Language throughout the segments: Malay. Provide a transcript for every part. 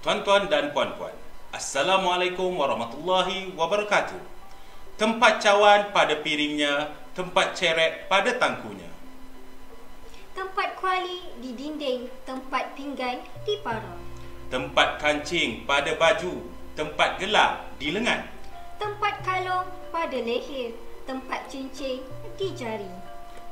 Tuan-tuan dan puan-puan, Assalamualaikum warahmatullahi wabarakatuh. Tempat cawan pada piringnya, tempat ceret pada tangkunya. Tempat kuali di dinding, tempat pinggan di parang. Tempat kancing pada baju, tempat gelar di lengan. Tempat kalung pada leher, tempat cincin di jari.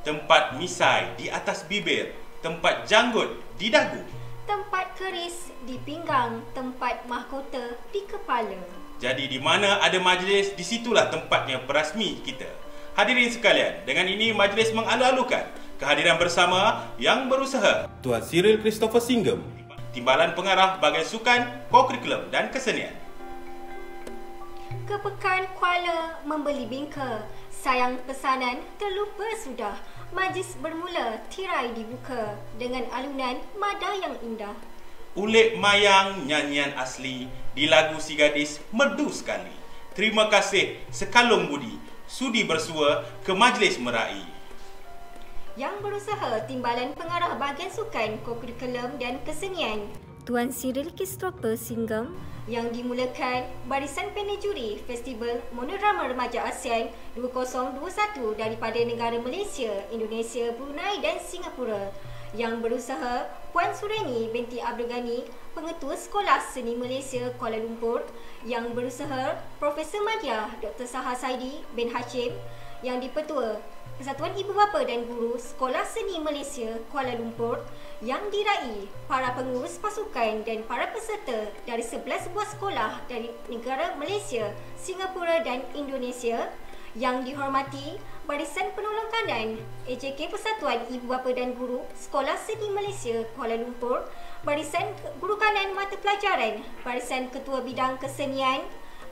Tempat misai di atas bibir, tempat janggut di dagu. Tempat keris di pinggang, tempat mahkota di kepala. Jadi di mana ada majlis, di situlah tempatnya perasmi kita. Hadirin sekalian, dengan ini majlis mengalu-alukan kehadiran bersama yang berusaha Tuan Cyril Christopher Singham, Timbalan Pengarah Bahagian Sukan, Kokurikulum dan Kesenian. Ke Pekan Kuala membeli bingka, sayang pesanan terlupa sudah. Majlis bermula, tirai dibuka dengan alunan mada yang indah. Ulik mayang nyanyian asli di lagu Si Gadis merdu sekali. Terima kasih sekalung budi sudi bersua ke majlis merai. Yang berusaha Timbalan Pengarah Bahagian Sukan, Kokurikulum dan Kesenian, Tuan Cyril Christopher Singham, yang dimulakan barisan panel juri Festival Monodrama Remaja ASEAN 2021 daripada negara Malaysia, Indonesia, Brunei dan Singapura. Yang berusaha Puan Sureni binti Abdul Ghani, Pengetua Sekolah Seni Malaysia Kuala Lumpur. Yang berusaha Profesor Madya Dr. Saha Saidi bin Hashim, yang dipetua Persatuan Ibu Bapa dan Guru Sekolah Seni Malaysia Kuala Lumpur. Yang diraih para pengurus pasukan dan para peserta dari 11 buah sekolah dari negara Malaysia, Singapura dan Indonesia. Yang dihormati Barisan Penolong Kanan AJK Persatuan Ibu Bapa dan Guru Sekolah Seni Malaysia Kuala Lumpur, Barisan Guru Kanan Mata Pelajaran, Barisan Ketua Bidang Kesenian,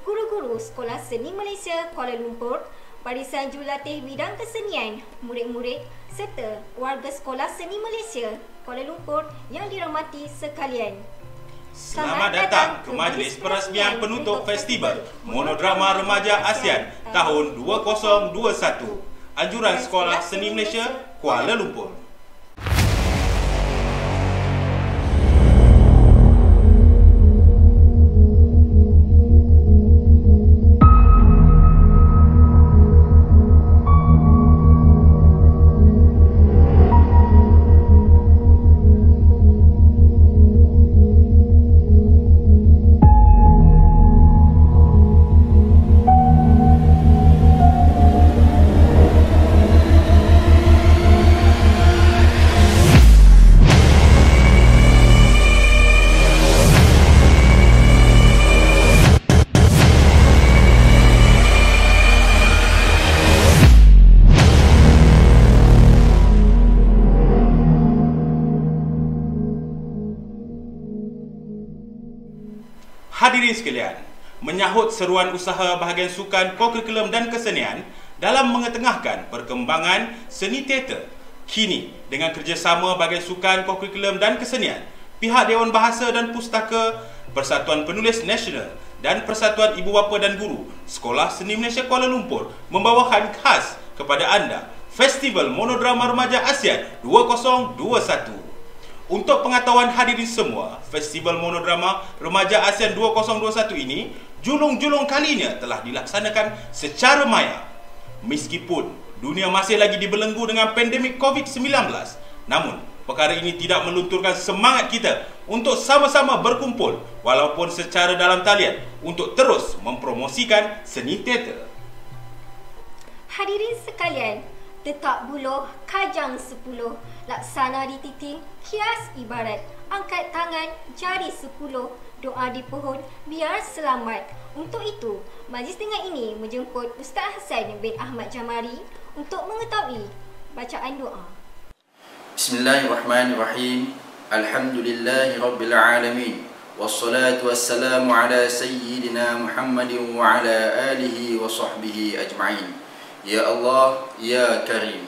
Guru-guru Sekolah Seni Malaysia Kuala Lumpur, Barisan Jurulatih Bidang Kesenian, murid-murid serta warga Sekolah Seni Malaysia Kuala Lumpur yang dirahmati sekalian. Selamat datang ke majlis perasmian penutup Festival Monodrama Remaja ASEAN tahun 2021. Anjuran Sekolah Seni Malaysia Kuala Lumpur. Hadirin sekalian, menyahut seruan usaha bahagian sukan, kokurikulum dan kesenian dalam mengetengahkan perkembangan seni teater, kini dengan kerjasama bahagian sukan, kokurikulum dan kesenian, pihak Dewan Bahasa dan Pustaka, Persatuan Penulis Nasional dan Persatuan Ibu Bapa dan Guru Sekolah Seni Malaysia Kuala Lumpur membawakan khas kepada anda Festival Monodrama Remaja ASEAN 2021. Untuk pengetahuan hadirin semua, Festival Monodrama Remaja ASEAN 2021 ini julung-julung kalinya telah dilaksanakan secara maya. Meskipun dunia masih lagi dibelenggu dengan pandemik COVID-19, namun perkara ini tidak melunturkan semangat kita untuk sama-sama berkumpul walaupun secara dalam talian untuk terus mempromosikan seni teater. Hadirin sekalian, detak buluh, kajang 10, laksana di titing, kias ibarat, angkat tangan, jari 10, doa di pohon, biar selamat. Untuk itu, majlis dengan ini menjemput Ustaz Hassan bin Ahmad Jamari untuk mengetahui bacaan doa. Bismillahirrahmanirrahim. Alhamdulillahi Rabbil Alamin. Wassalatu wassalamu ala Sayyidina Muhammadin wa ala alihi wa sahbihi ajma'in. Ya Allah, Ya Karim,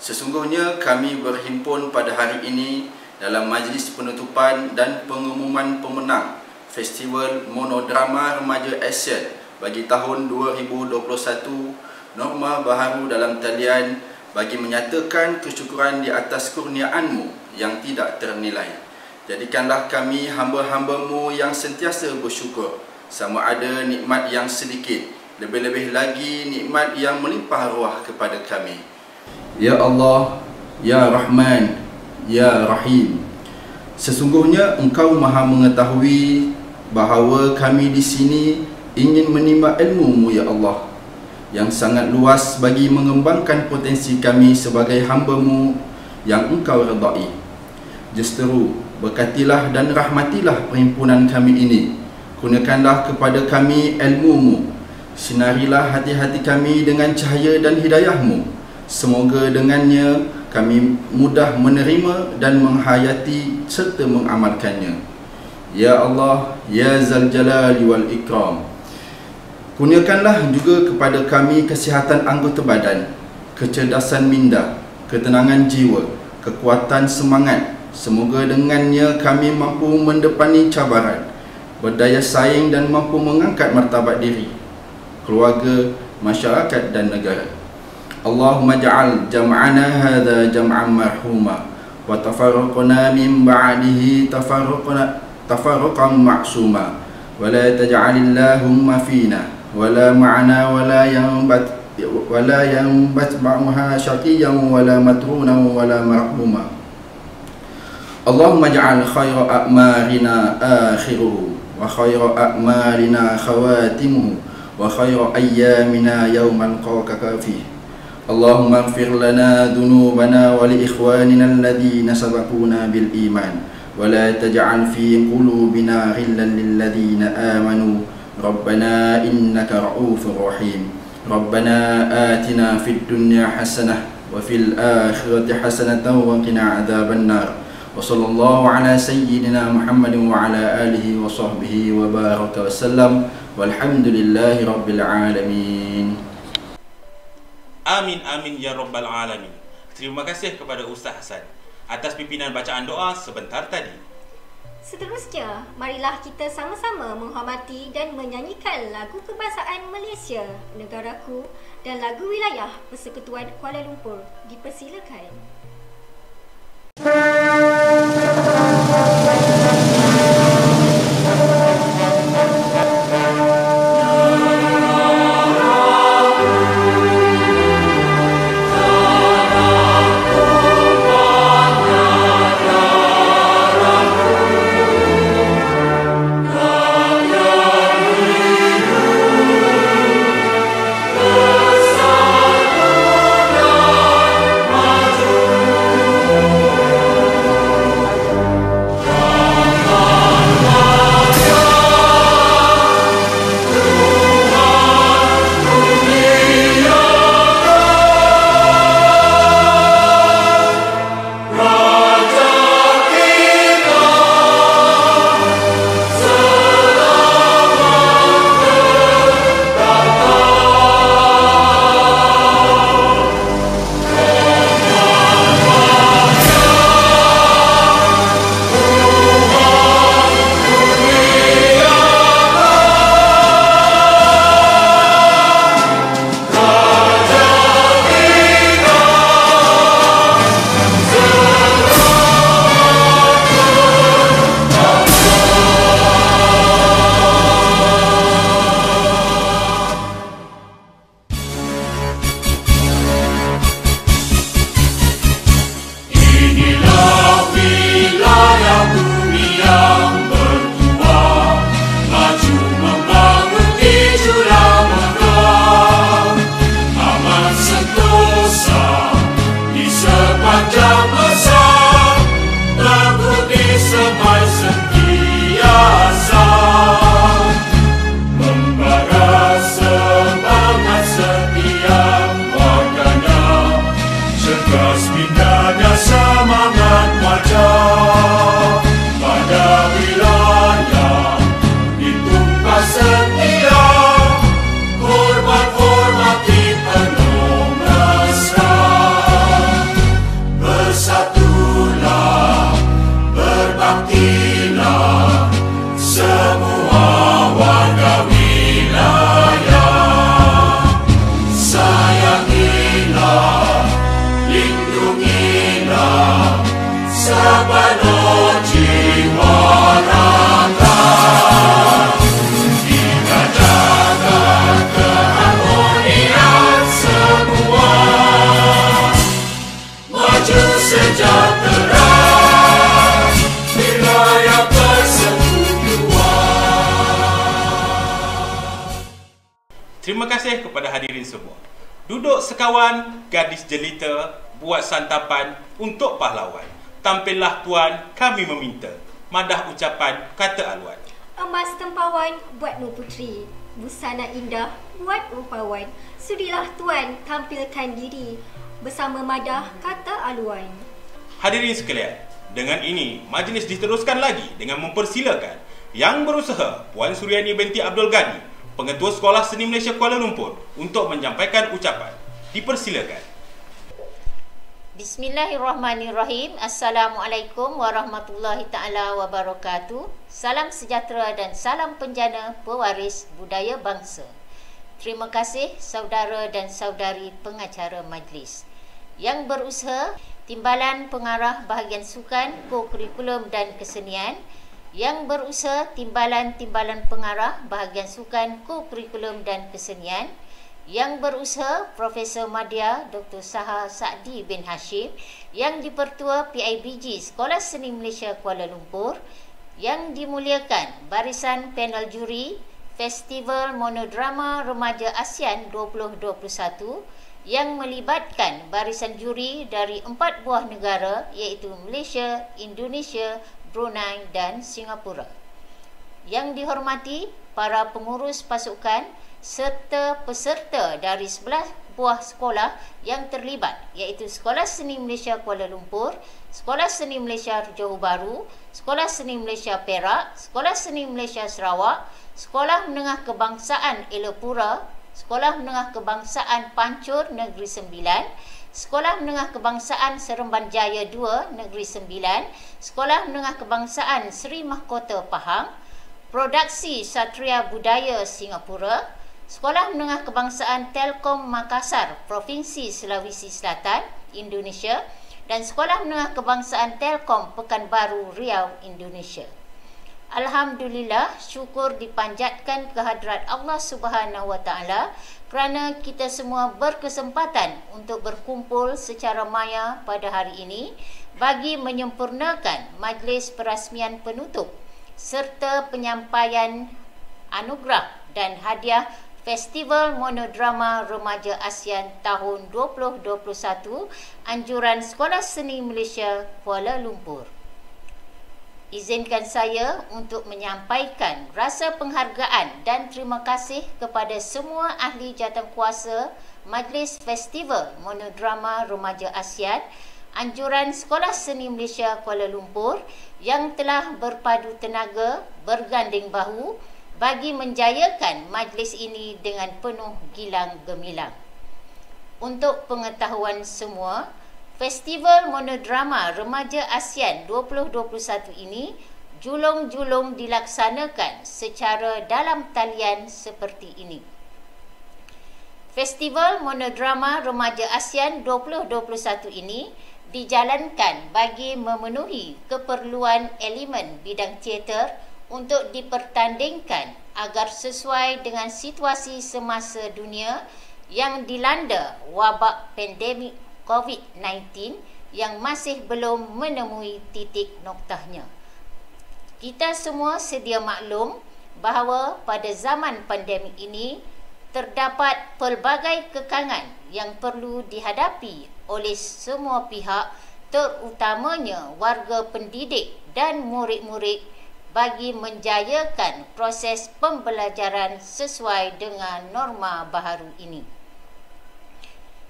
sesungguhnya kami berhimpun pada hari ini dalam majlis penutupan dan pengumuman pemenang Festival Monodrama Remaja ASEAN bagi tahun 2021, norma baharu dalam talian bagi menyatakan kesyukuran di atas kurniaan-Mu yang tidak ternilai. Jadikanlah kami hamba-hamba-Mu yang sentiasa bersyukur, sama ada nikmat yang sedikit, lebih-lebih lagi nikmat yang melimpah ruah kepada kami. Ya Allah, Ya Rahman, Ya Rahim, sesungguhnya Engkau Maha mengetahui bahawa kami di sini ingin menimba ilmu-Mu, Ya Allah, yang sangat luas bagi mengembangkan potensi kami sebagai hamba-Mu yang Engkau redai. Justeru, berkatilah dan rahmatilah perhimpunan kami ini. Gunakanlah kepada kami ilmu-Mu. Sinarilah hati-hati kami dengan cahaya dan hidayah-Mu. Semoga dengannya kami mudah menerima dan menghayati serta mengamalkannya. Ya Allah, Ya Zal Jalali wal Ikram, kurniakanlah juga kepada kami kesihatan anggota badan, kecerdasan minda, ketenangan jiwa, kekuatan semangat. Semoga dengannya kami mampu mendepani cabaran, berdaya saing dan mampu mengangkat martabat diri, keluarga, masyarakat dan negara. Allahumma ja'al jam'ana hadha jam'an marhuma wa tafarruqna min ba'dihi tafarruqan ma'suma wa la taj'alillahumma fina wa la ma'ana wa la yanbat ba'uha syaqiyan wa la matrunan wa la marhuma. Allahumma ja'al khayra a'marina akhiruhu wa khayra a'malina khawatimuhu wa khayra ayyamina yawman qawkaka fih. Allahumma ighfir lana dhunubana wa li ikhwanina alladhina sabaquna bil iman wa la taj'al fi qulubina ghillan lil ladzina amanu rabbana innaka ra'ufur rahim. Rabbana atina fid dunya hasanah wa fil akhirati hasanatan wa qina adzaban nar. Wa sallallahu ala sayyidina Muhammadin wa ala alihi wa sahbihi wa baraka wa sallam, walhamdulillahi rabbil alamin. Amin amin ya rabbal alamin. Terima kasih kepada Ustaz Hasan atas pimpinan bacaan doa sebentar tadi. Seterusnya, marilah kita sama-sama menghormati dan menyanyikan lagu kebangsaan Malaysia, Negaraku, dan lagu wilayah Persekutuan Kuala Lumpur. Dipersilakan. Maju kasih kepada hadirin semua. Duduk sekawan, gadis jelita, buat santapan untuk pahlawan. Tampillah tuan, kami meminta. Madah ucapan, kata aluan. Emas tempawan buat Nur Putri, busana indah buat rupawan. Sudilah tuan tampilkan diri, bersama madah kata aluan. Hadirin sekalian, dengan ini majlis diteruskan lagi dengan mempersilakan Yang Berusaha Puan Suryani binti Abdul Ghani, Pengetua Sekolah Seni Malaysia Kuala Lumpur, untuk menyampaikan ucapan. Dipersilakan. Bismillahirrahmanirrahim. Assalamualaikum warahmatullahi ta'ala wabarakatuh. Salam sejahtera dan salam penjana pewaris budaya bangsa. Terima kasih saudara dan saudari pengacara majlis. Yang Berusaha, Timbalan Pengarah Bahagian Sukan, Co-Kurikulum dan Kesenian. Yang Berusaha, Timbalan Pengarah Bahagian Sukan, Co-Kurikulum dan Kesenian. Yang Berusaha, Profesor Madya Dr. Saha Sa'di bin Hashim, yang dipertua PIBG Sekolah Seni Malaysia Kuala Lumpur. Yang dimuliakan barisan panel juri Festival Monodrama Remaja ASEAN 2021, yang melibatkan barisan juri dari 4 buah negara, iaitu Malaysia, Indonesia, Brunei dan Singapura. Yang dihormati para pengurus pasukan serta peserta dari 11 buah sekolah yang terlibat, iaitu Sekolah Seni Malaysia Kuala Lumpur, Sekolah Seni Malaysia Johor Bahru, Sekolah Seni Malaysia Perak, Sekolah Seni Malaysia Sarawak, Sekolah Menengah Kebangsaan Elapura, Sekolah Menengah Kebangsaan Pancur Negeri Sembilan, Sekolah Menengah Kebangsaan Seremban Jaya 2 Negeri Sembilan, Sekolah Menengah Kebangsaan Seri Mahkota Pahang, Produksi Satria Budaya Singapura, Sekolah Menengah Kebangsaan Telkom Makassar, Provinsi Sulawesi Selatan, Indonesia, dan Sekolah Menengah Kebangsaan Telkom Pekanbaru, Riau, Indonesia. Alhamdulillah, syukur dipanjatkan kehadrat Allah Subhanahu Wa Taala kerana kita semua berkesempatan untuk berkumpul secara maya pada hari ini bagi menyempurnakan majlis perasmian penutup serta penyampaian anugerah dan hadiah Festival Monodrama Remaja ASEAN tahun 2021 anjuran Sekolah Seni Malaysia Kuala Lumpur. Izinkan saya untuk menyampaikan rasa penghargaan dan terima kasih kepada semua ahli jawatankuasa Majlis Festival Monodrama Remaja ASEAN anjuran Sekolah Seni Malaysia Kuala Lumpur yang telah berpadu tenaga, berganding bahu bagi menjayakan majlis ini dengan penuh gilang gemilang. Untuk pengetahuan semua, Festival Monodrama Remaja ASEAN 2021 ini julung-julung dilaksanakan secara dalam talian seperti ini. Festival Monodrama Remaja ASEAN 2021 ini dijalankan bagi memenuhi keperluan elemen bidang teater untuk dipertandingkan agar sesuai dengan situasi semasa dunia yang dilanda wabak pandemik COVID-19 yang masih belum menemui titik noktahnya. Kita semua sedia maklum bahawa pada zaman pandemik ini terdapat pelbagai kekangan yang perlu dihadapi oleh semua pihak, terutamanya warga pendidik dan murid-murid bagi menjayakan proses pembelajaran sesuai dengan norma baharu ini.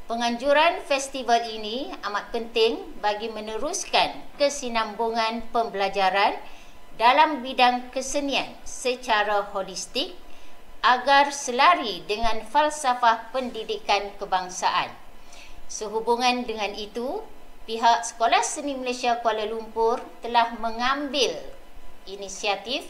Penganjuran festival ini amat penting bagi meneruskan kesinambungan pembelajaran dalam bidang kesenian secara holistik agar selari dengan falsafah pendidikan kebangsaan. Sehubungan dengan itu, pihak Sekolah Seni Malaysia Kuala Lumpur telah mengambil inisiatif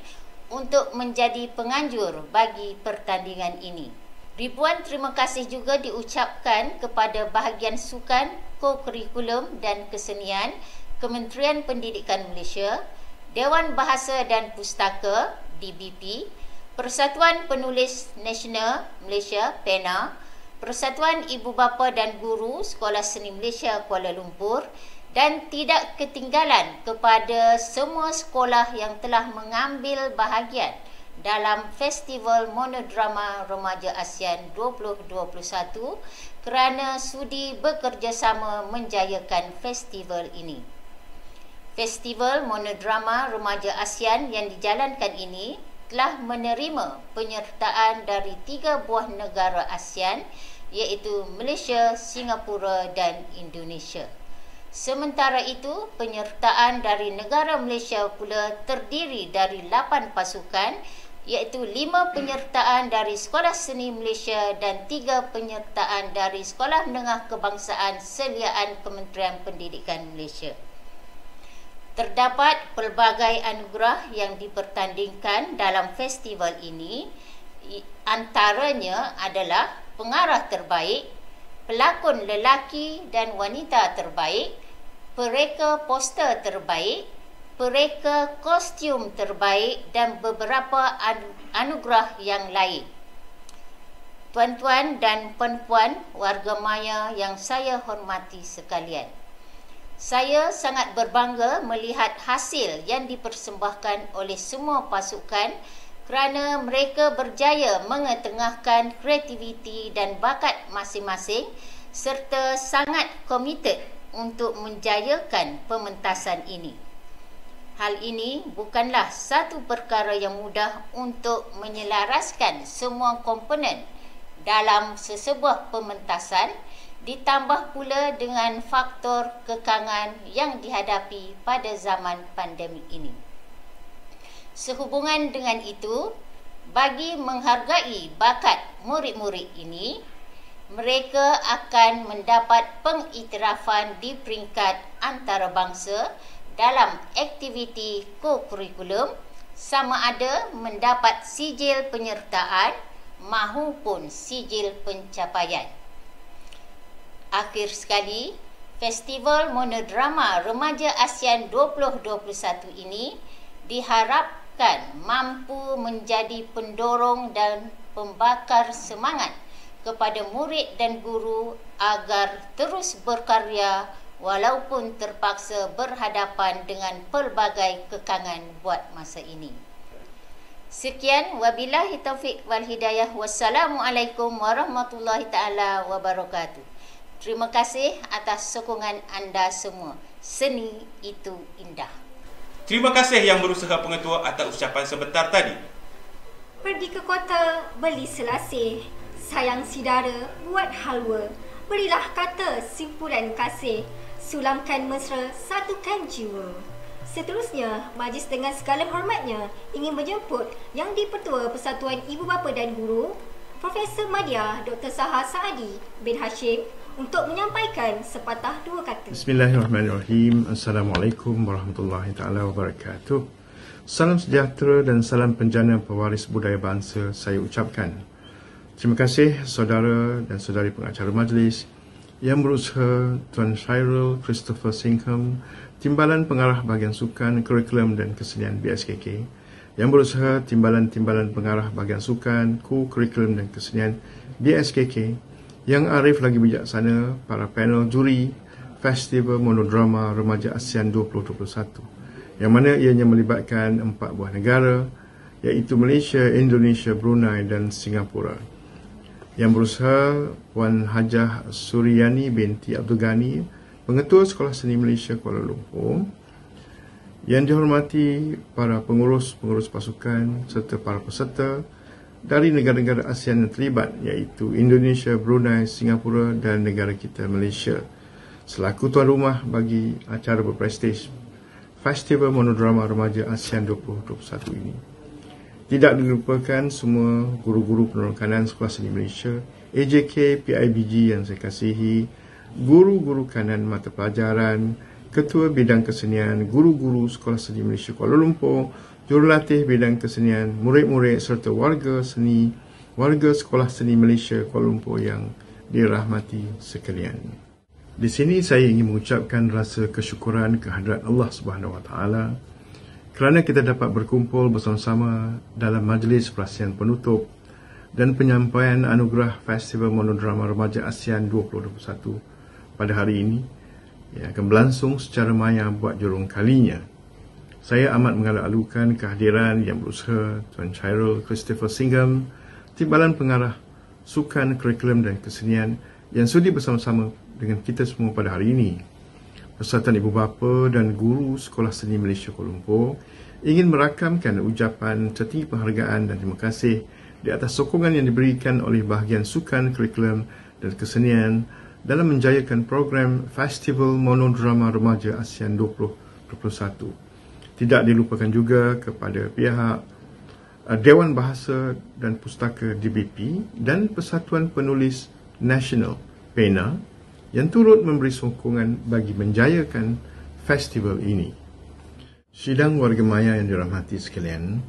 untuk menjadi penganjur bagi pertandingan ini. Ribuan terima kasih juga diucapkan kepada Bahagian Sukan, Co-Kurikulum dan Kesenian, Kementerian Pendidikan Malaysia, Dewan Bahasa dan Pustaka, DBP, Persatuan Penulis Nasional Malaysia, PENA, Persatuan Ibu Bapa dan Guru Sekolah Seni Malaysia Kuala Lumpur, dan tidak ketinggalan kepada semua sekolah yang telah mengambil bahagian dalam Festival Monodrama Remaja ASEAN 2021 kerana sudi bekerjasama menjayakan festival ini. Festival Monodrama Remaja ASEAN yang dijalankan ini telah menerima penyertaan dari 3 buah negara ASEAN iaitu Malaysia, Singapura dan Indonesia. Sementara itu, penyertaan dari negara Malaysia pula terdiri dari 8 pasukan iaitu 5 penyertaan dari Sekolah Seni Malaysia dan 3 penyertaan dari Sekolah Menengah Kebangsaan Seliaan Kementerian Pendidikan Malaysia. Terdapat pelbagai anugerah yang dipertandingkan dalam festival ini, antaranya adalah pengarah terbaik, pelakon lelaki dan wanita terbaik, pereka poster terbaik, pereka kostum terbaik dan beberapa anugerah yang lain. Tuan-tuan dan puan-puan warga maya yang saya hormati sekalian, saya sangat berbangga melihat hasil yang dipersembahkan oleh semua pasukan kerana mereka berjaya mengetengahkan kreativiti dan bakat masing-masing serta sangat komited untuk menjayakan pementasan ini. Hal ini bukanlah satu perkara yang mudah untuk menyelaraskan semua komponen dalam sesebuah pementasan, ditambah pula dengan faktor kekangan yang dihadapi pada zaman pandemik ini. Sehubungan dengan itu, bagi menghargai bakat murid-murid ini, mereka akan mendapat pengiktirafan di peringkat antarabangsa dalam aktiviti ko-kurikulum sama ada mendapat sijil penyertaan mahupun sijil pencapaian. Akhir sekali, Festival Monodrama Remaja ASEAN 2021 ini diharapkan mampu menjadi pendorong dan pembakar semangat kepada murid dan guru agar terus berkarya walaupun terpaksa berhadapan dengan pelbagai kekangan buat masa ini. Sekian, wabillahi taufiq wal hidayah. Wassalamualaikum warahmatullahi taala wabarakatuh. Terima kasih atas sokongan anda semua. Seni itu indah. Terima kasih yang berusaha pengetua atas ucapan sebentar tadi. Pergi ke kota, beli selasih. Sayang sidara, buat halwa. Berilah kata simpulan kasih. Sulamkan mesra, satukan jiwa. Seterusnya, majlis dengan segala hormatnya ingin menjemput Yang di-Pertua Persatuan Ibu Bapa dan Guru, Profesor Madya Dr. Saha Saadi bin Hashim untuk menyampaikan sepatah dua kata. Bismillahirrahmanirrahim. Assalamualaikum warahmatullahi taala wabarakatuh. Salam sejahtera dan salam penjana pewaris budaya bangsa saya ucapkan. Terima kasih saudara dan saudari pengacara majlis yang berusaha, Tuan Shairul Christopher Singham, Timbalan Pengarah Bahagian Sukan, Kurikulum dan Kesenian BSKK, yang berusaha Timbalan Pengarah Bahagian Sukan, Kurikulum dan Kesenian BSKK, yang arif lagi bijaksana para panel juri Festival Monodrama Remaja ASEAN 2021, yang mana ianya melibatkan 4 buah negara, iaitu Malaysia, Indonesia, Brunei dan Singapura. Yang berusaha Puan Hajah Suryani binti Abdul Ghani, Pengetua Sekolah Seni Malaysia Kuala Lumpur. Yang dihormati para pengurus pasukan serta para peserta dari negara-negara ASEAN yang terlibat, iaitu Indonesia, Brunei, Singapura dan negara kita Malaysia, selaku tuan rumah bagi acara berprestij Festival Monodrama Remaja ASEAN 2021 ini. Tidak dilupakan semua guru-guru penolong kanan Sekolah Seni Malaysia, AJK, PIBG yang saya kasihi, guru-guru kanan mata pelajaran, ketua bidang kesenian, guru-guru Sekolah Seni Malaysia Kuala Lumpur, jurulatih bidang kesenian, murid-murid serta warga seni, warga Sekolah Seni Malaysia Kuala Lumpur yang dirahmati sekalian. Di sini saya ingin mengucapkan rasa kesyukuran kehadrat Allah Subhanahu Wa Taala kerana kita dapat berkumpul bersama-sama dalam majlis perasian penutup dan penyampaian anugerah Festival Monodrama Remaja ASEAN 2021 pada hari ini, yang akan berlangsung secara maya buat jurung kalinya. Saya amat mengalu-alukan kehadiran Yang Berusaha Tuan Chairul Christopher Singham, Timbalan Pengarah Sukan, Kurikulum dan Kesenian yang sudi bersama-sama dengan kita semua pada hari ini. Persatuan Ibu Bapa dan Guru Sekolah Seni Malaysia Kuala Lumpur ingin merakamkan ucapan tertinggi penghargaan dan terima kasih di atas sokongan yang diberikan oleh bahagian Sukan, Kurikulum dan Kesenian dalam menjayakan program Festival Monodrama Remaja ASEAN 2021. Tidak dilupakan juga kepada pihak Dewan Bahasa dan Pustaka DBP dan Persatuan Penulis Nasional PENA yang turut memberi sokongan bagi menjayakan festival ini. Sidang warga maya yang dirahmati sekalian,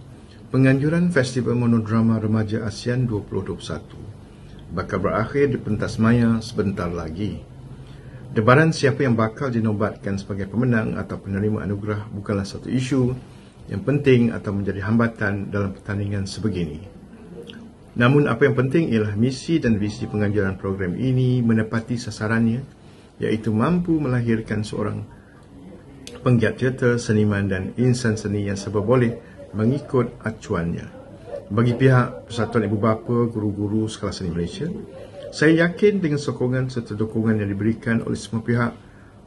penganjuran Festival Monodrama Remaja ASEAN 2021 bakal berakhir di pentas maya sebentar lagi. Debaran siapa yang bakal dinobatkan sebagai pemenang atau penerima anugerah bukanlah satu isu yang penting atau menjadi hambatan dalam pertandingan sebegini. Namun apa yang penting ialah misi dan visi penganjuran program ini menepati sasarannya, iaitu mampu melahirkan seorang penggiat teater, seniman dan insan seni yang serba boleh mengikut acuannya. Bagi pihak Persatuan Ibu Bapa Guru-Guru Sekolah Seni Malaysia, saya yakin dengan sokongan serta dukungan yang diberikan oleh semua pihak,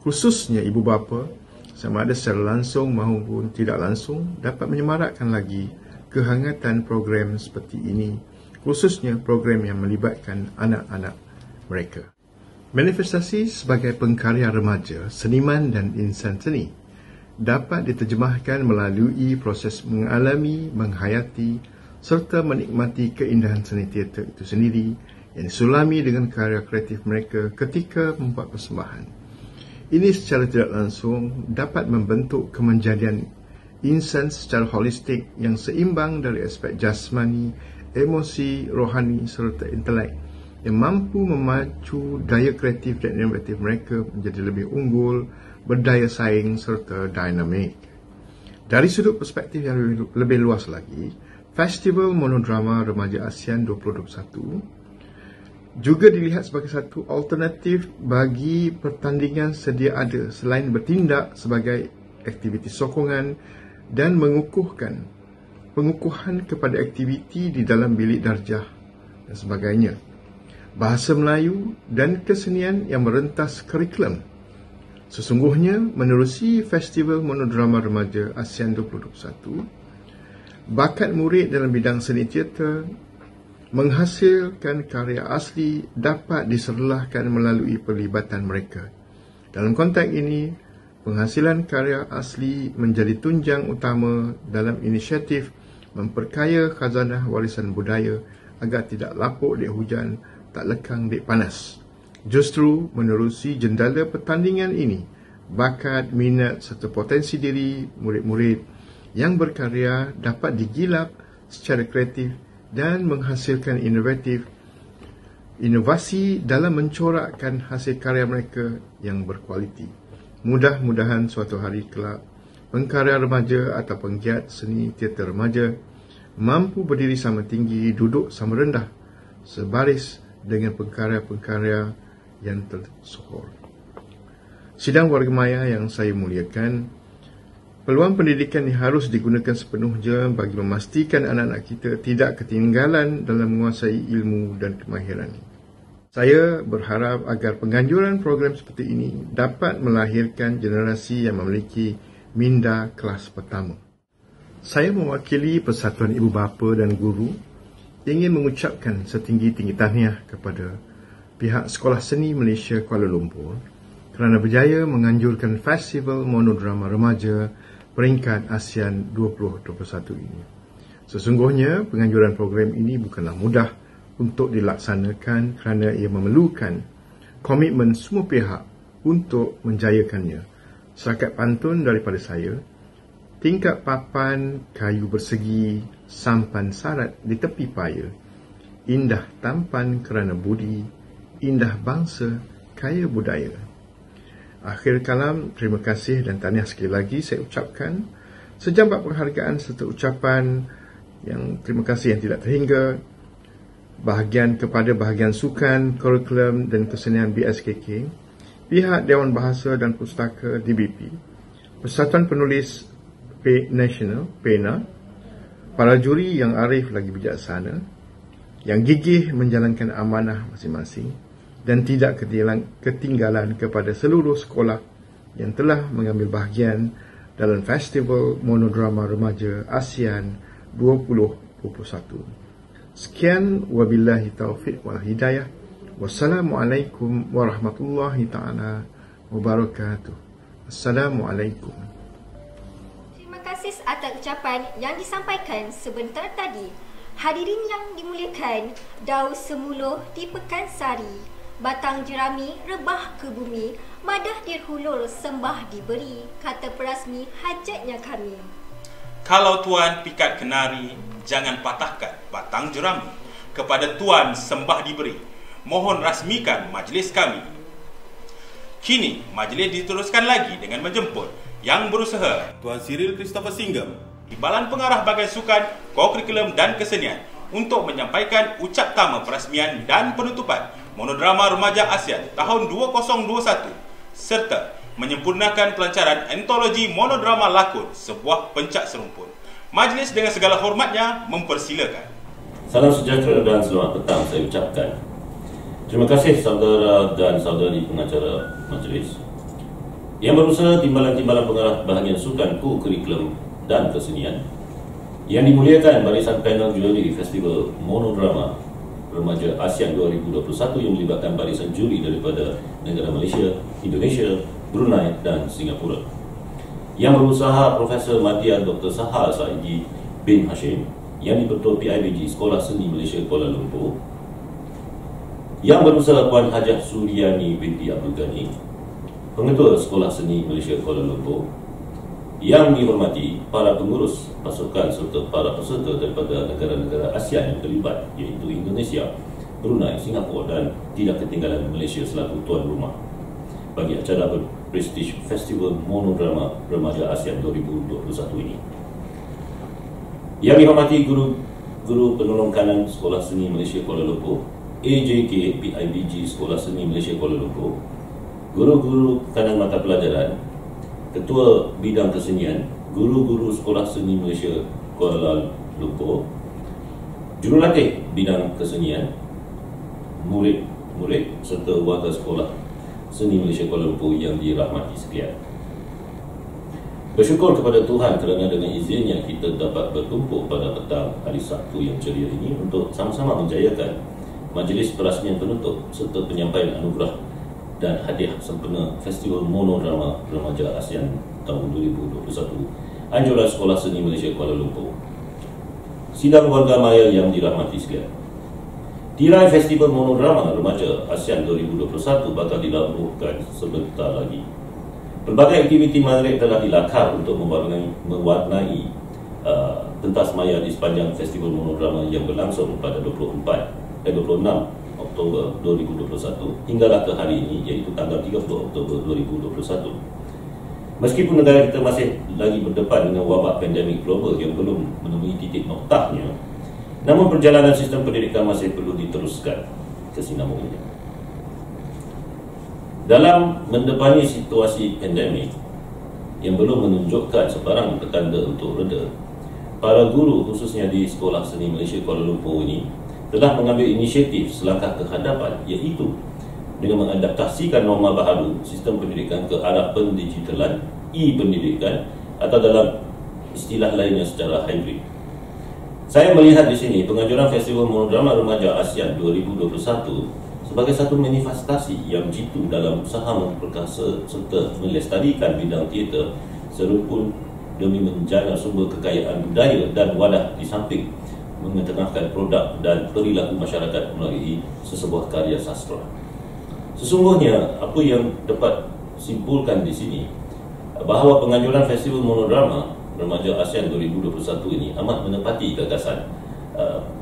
khususnya ibu bapa, sama ada secara langsung maupun tidak langsung, dapat menyemarakkan lagi kehangatan program seperti ini, khususnya program yang melibatkan anak-anak mereka. Manifestasi sebagai pengkarya remaja, seniman dan insan seni dapat diterjemahkan melalui proses mengalami, menghayati serta menikmati keindahan seni teater itu sendiri yang disulami dengan karya kreatif mereka ketika membuat persembahan. Ini secara tidak langsung dapat membentuk kemenjadian insan secara holistik yang seimbang dari aspek jasmani, emosi, rohani serta intelek yang mampu memacu daya kreatif dan inovatif mereka menjadi lebih unggul, berdaya saing serta dinamik. Dari sudut perspektif yang lebih luas lagi, Festival Monodrama Remaja ASEAN 2021 juga dilihat sebagai satu alternatif bagi pertandingan sedia ada selain bertindak sebagai aktiviti sokongan dan pengukuhan kepada aktiviti di dalam bilik darjah dan sebagainya. Bahasa Melayu dan kesenian yang merentas kurikulum. Sesungguhnya, menerusi Festival Monodrama Remaja ASEAN 2021, bakat murid dalam bidang seni teater menghasilkan karya asli dapat diserlahkan melalui pelibatan mereka. Dalam konteks ini, penghasilan karya asli menjadi tunjang utama dalam inisiatif memperkaya khazanah warisan budaya agar tidak lapuk dek hujan, tak lekang dek panas. Justru menerusi jendela pertandingan ini, bakat, minat serta potensi diri murid-murid yang berkarya dapat digilap secara kreatif dan menghasilkan inovasi dalam mencorakkan hasil karya mereka yang berkualiti. Mudah-mudahan suatu hari kelak, pengkarya remaja atau penggiat seni teater remaja mampu berdiri sama tinggi, duduk sama rendah, sebaris dengan pengkarya-pengkarya yang tersohor. Sidang warga maya yang saya muliakan, peluang pendidikan yang harus digunakan sepenuhnya bagi memastikan anak-anak kita tidak ketinggalan dalam menguasai ilmu dan kemahiran. Saya berharap agar penganjuran program seperti ini dapat melahirkan generasi yang memiliki minda kelas pertama. Saya mewakili Persatuan Ibu Bapa dan Guru ingin mengucapkan setinggi-tinggi tahniah kepada pihak Sekolah Seni Malaysia Kuala Lumpur kerana berjaya menganjurkan Festival Monodrama Remaja peringkat ASEAN 2021 ini. Sesungguhnya, penganjuran program ini bukanlah mudah untuk dilaksanakan kerana ia memerlukan komitmen semua pihak untuk menjayakannya. Setakat pantun daripada saya, tingkap papan kayu bersegi, sampan sarat di tepi paya, indah tampan kerana budi, indah bangsa kaya budaya. Akhir kalam, terima kasih dan tahniah sekali lagi saya ucapkan. Sejambat penghargaan serta ucapan yang terima kasih yang tidak terhingga kepada bahagian Sukan, Kurikulum dan Kesenian BSKK, pihak Dewan Bahasa dan Pustaka DBP, Persatuan Penulis Nasional, PENA, para juri yang arif lagi bijaksana, yang gigih menjalankan amanah masing-masing dan tidak ketinggalan kepada seluruh sekolah yang telah mengambil bahagian dalam Festival Monodrama Remaja ASEAN 2021. Sekian, wabillahi taufiq wal hidayah. Wassalamualaikum warahmatullahi ta'ala wabarakatuh. Assalamualaikum. Terima kasih atas ucapan yang disampaikan sebentar tadi. Hadirin yang dimuliakan, daun semuluh di Pekansari, batang jerami rebah ke bumi, madah dirhulur sembah diberi, kata perasmi hajatnya kami. Kalau tuan pikat kenari, jangan patahkan batang jerami. Kepada tuan sembah diberi, mohon rasmikan majlis kami. Kini, majlis diteruskan lagi dengan menjemput yang berusaha Tuan Cyril Christopher Singham, Timbalan Pengarah Bahagian Sukan, Kokurikulum dan Kesenian untuk menyampaikan ucap tama perasmian dan penutupan Monodrama Remaja ASEAN tahun 2021 serta menyempurnakan pelancaran antologi monodrama lakon sebuah pencak serumpun. Majlis dengan segala hormatnya mempersilakan. Salam sejahtera dan selamat petang saya ucapkan. Terima kasih saudara dan saudari pengacara majlis yang berusaha Timbalan-Timbalan Pengarah Bahagian Sukan, Kurikulum dan Kesenian, yang dimuliakan barisan panel juri Festival Monodrama Remaja ASEAN 2021 yang melibatkan barisan juri daripada negara Malaysia, Indonesia, Brunei dan Singapura, yang berusaha Profesor Madya Dr. Sahal Saidi bin Hashim yang dipertua PIBG Sekolah Seni Malaysia Kuala Lumpur, yang berusaha Puan Hajah Suryani binti Abdul Ghani, Pengetua Sekolah Seni Malaysia Kuala Lumpur, yang dihormati para pengurus pasukan serta para peserta daripada negara-negara ASEAN yang terlibat, iaitu Indonesia, Brunei, Singapura dan tidak ketinggalan Malaysia selaku tuan rumah bagi acara berprestij Festival Monodrama Remaja ASEAN 2021 ini. Yang dihormati guru-guru penolong kanan Sekolah Seni Malaysia Kuala Lumpur, AJK PIBG Sekolah Seni Malaysia Kuala Lumpur, guru-guru kanan mata pelajaran, Ketua Bidang Kesenian, guru-guru Sekolah Seni Malaysia Kuala Lumpur, jurulatih Bidang Kesenian, murid-murid serta warga Sekolah Seni Malaysia Kuala Lumpur yang dirahmati sekalian. Bersyukur kepada Tuhan kerana dengan izinnya kita dapat berkumpul pada petang hari Sabtu yang ceria ini untuk sama-sama menjayakan majlis perasmian penutup serta penyampaian anugerah dan hadiah sempena Festival Monodrama Remaja ASEAN tahun 2021 anjuran Sekolah Seni Malaysia Kuala Lumpur. Sidang warga maya yang dirahmati sekalian, tirai Festival Monodrama Remaja ASEAN 2021 bakal dilakukan sebentar lagi. Pelbagai aktiviti menarik telah dilakar untuk mewarnai pentas maya di sepanjang Festival Monodrama yang berlangsung pada 26 Oktober 2021 hinggalah ke hari ini, iaitu tanggal 30 Oktober 2021. Meskipun negara kita masih lagi berdepan dengan wabak pandemik global yang belum menemui titik noktahnya, namun perjalanan sistem pendidikan masih perlu diteruskan kesinambungannya. Dalam mendepani situasi pandemik yang belum menunjukkan sebarang petanda untuk reda, para guru khususnya di Sekolah Seni Malaysia Kuala Lumpur ini telah mengambil inisiatif selangkah ke hadapan, iaitu dengan mengadaptasikan norma baharu sistem pendidikan ke arah pendigitalan, e-pendidikan atau dalam istilah lainnya secara hybrid. Saya melihat di sini penganjuran Festival Monodrama Remaja ASEAN 2021 sebagai satu manifestasi yang jitu dalam usaha memperkasa serta melestarikan bidang teater serumpun demi menjaga sumber kekayaan budaya dan wadah di samping mengetengahkan produk dan perilaku masyarakat melalui sesebuah karya sastra. Sesungguhnya apa yang dapat simpulkan di sini bahawa penganjuran Festival Monodrama Remaja ASEAN 2021 ini amat menepati gagasan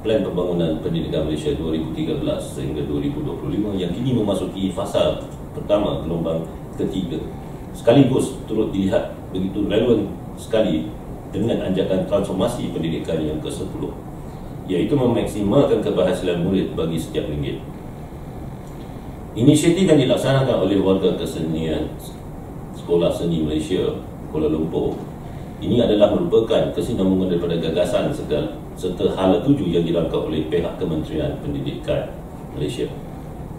Plan Pembangunan Pendidikan Malaysia 2013 sehingga 2025 yang kini memasuki fasa pertama gelombang ketiga, sekaligus turut dilihat begitu relevan sekali dengan anjakan transformasi pendidikan yang ke-10, iaitu memaksimalkan keberhasilan murid bagi setiap ringgit. Inisiatif yang dilaksanakan oleh warga kesenian Sekolah Seni Malaysia Kuala Lumpur ini adalah merupakan kesinambungan daripada gagasan serta hala tuju yang dirangka oleh pihak Kementerian Pendidikan Malaysia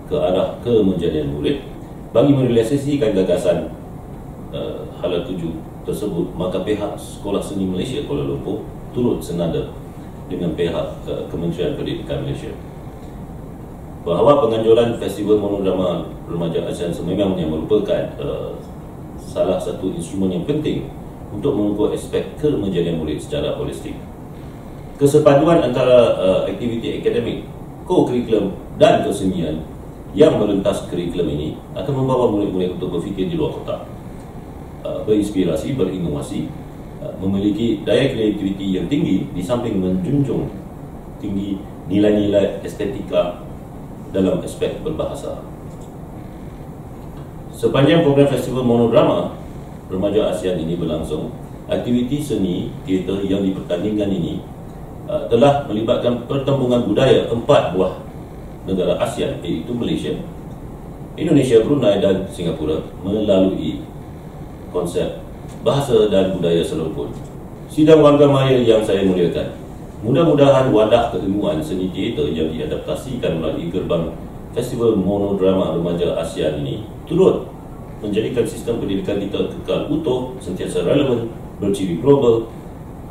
ke arah kemenjadian murid. Bagi merealisasikan gagasan hala tuju tersebut, maka pihak Sekolah Seni Malaysia Kuala Lumpur turut senada dengan pihak Kementerian Pendidikan Malaysia bahawa penganjuran Festival Monodrama Remaja ASEAN sememangnya merupakan salah satu instrumen yang penting untuk mengukur aspek kemenjadian murid secara holistik. Kesepaduan antara aktiviti akademik, co-curriculum dan kesenian yang merentas kurikulum ini akan membawa murid-murid untuk berfikir di luar kotak, berinspirasi, berinovasi, memiliki daya kreativiti yang tinggi di samping menjunjung tinggi nilai-nilai estetika dalam aspek berbahasa. Sepanjang program Festival Monodrama Remaja ASEAN ini berlangsung, aktiviti seni teater yang dipertandingkan ini telah melibatkan pertembungan budaya 4 buah negara ASEAN, iaitu Malaysia, Indonesia, Brunei dan Singapura melalui konsep bahasa dan budaya seluruh. Sidang warga maya yang saya muliakan, mudah-mudahan wadah keilmuan seni teater yang diadaptasikan melalui gerbang Festival Monodrama Remaja ASEAN ini turut menjadikan sistem pendidikan kita kekal utuh, sentiasa relevan, berciri global,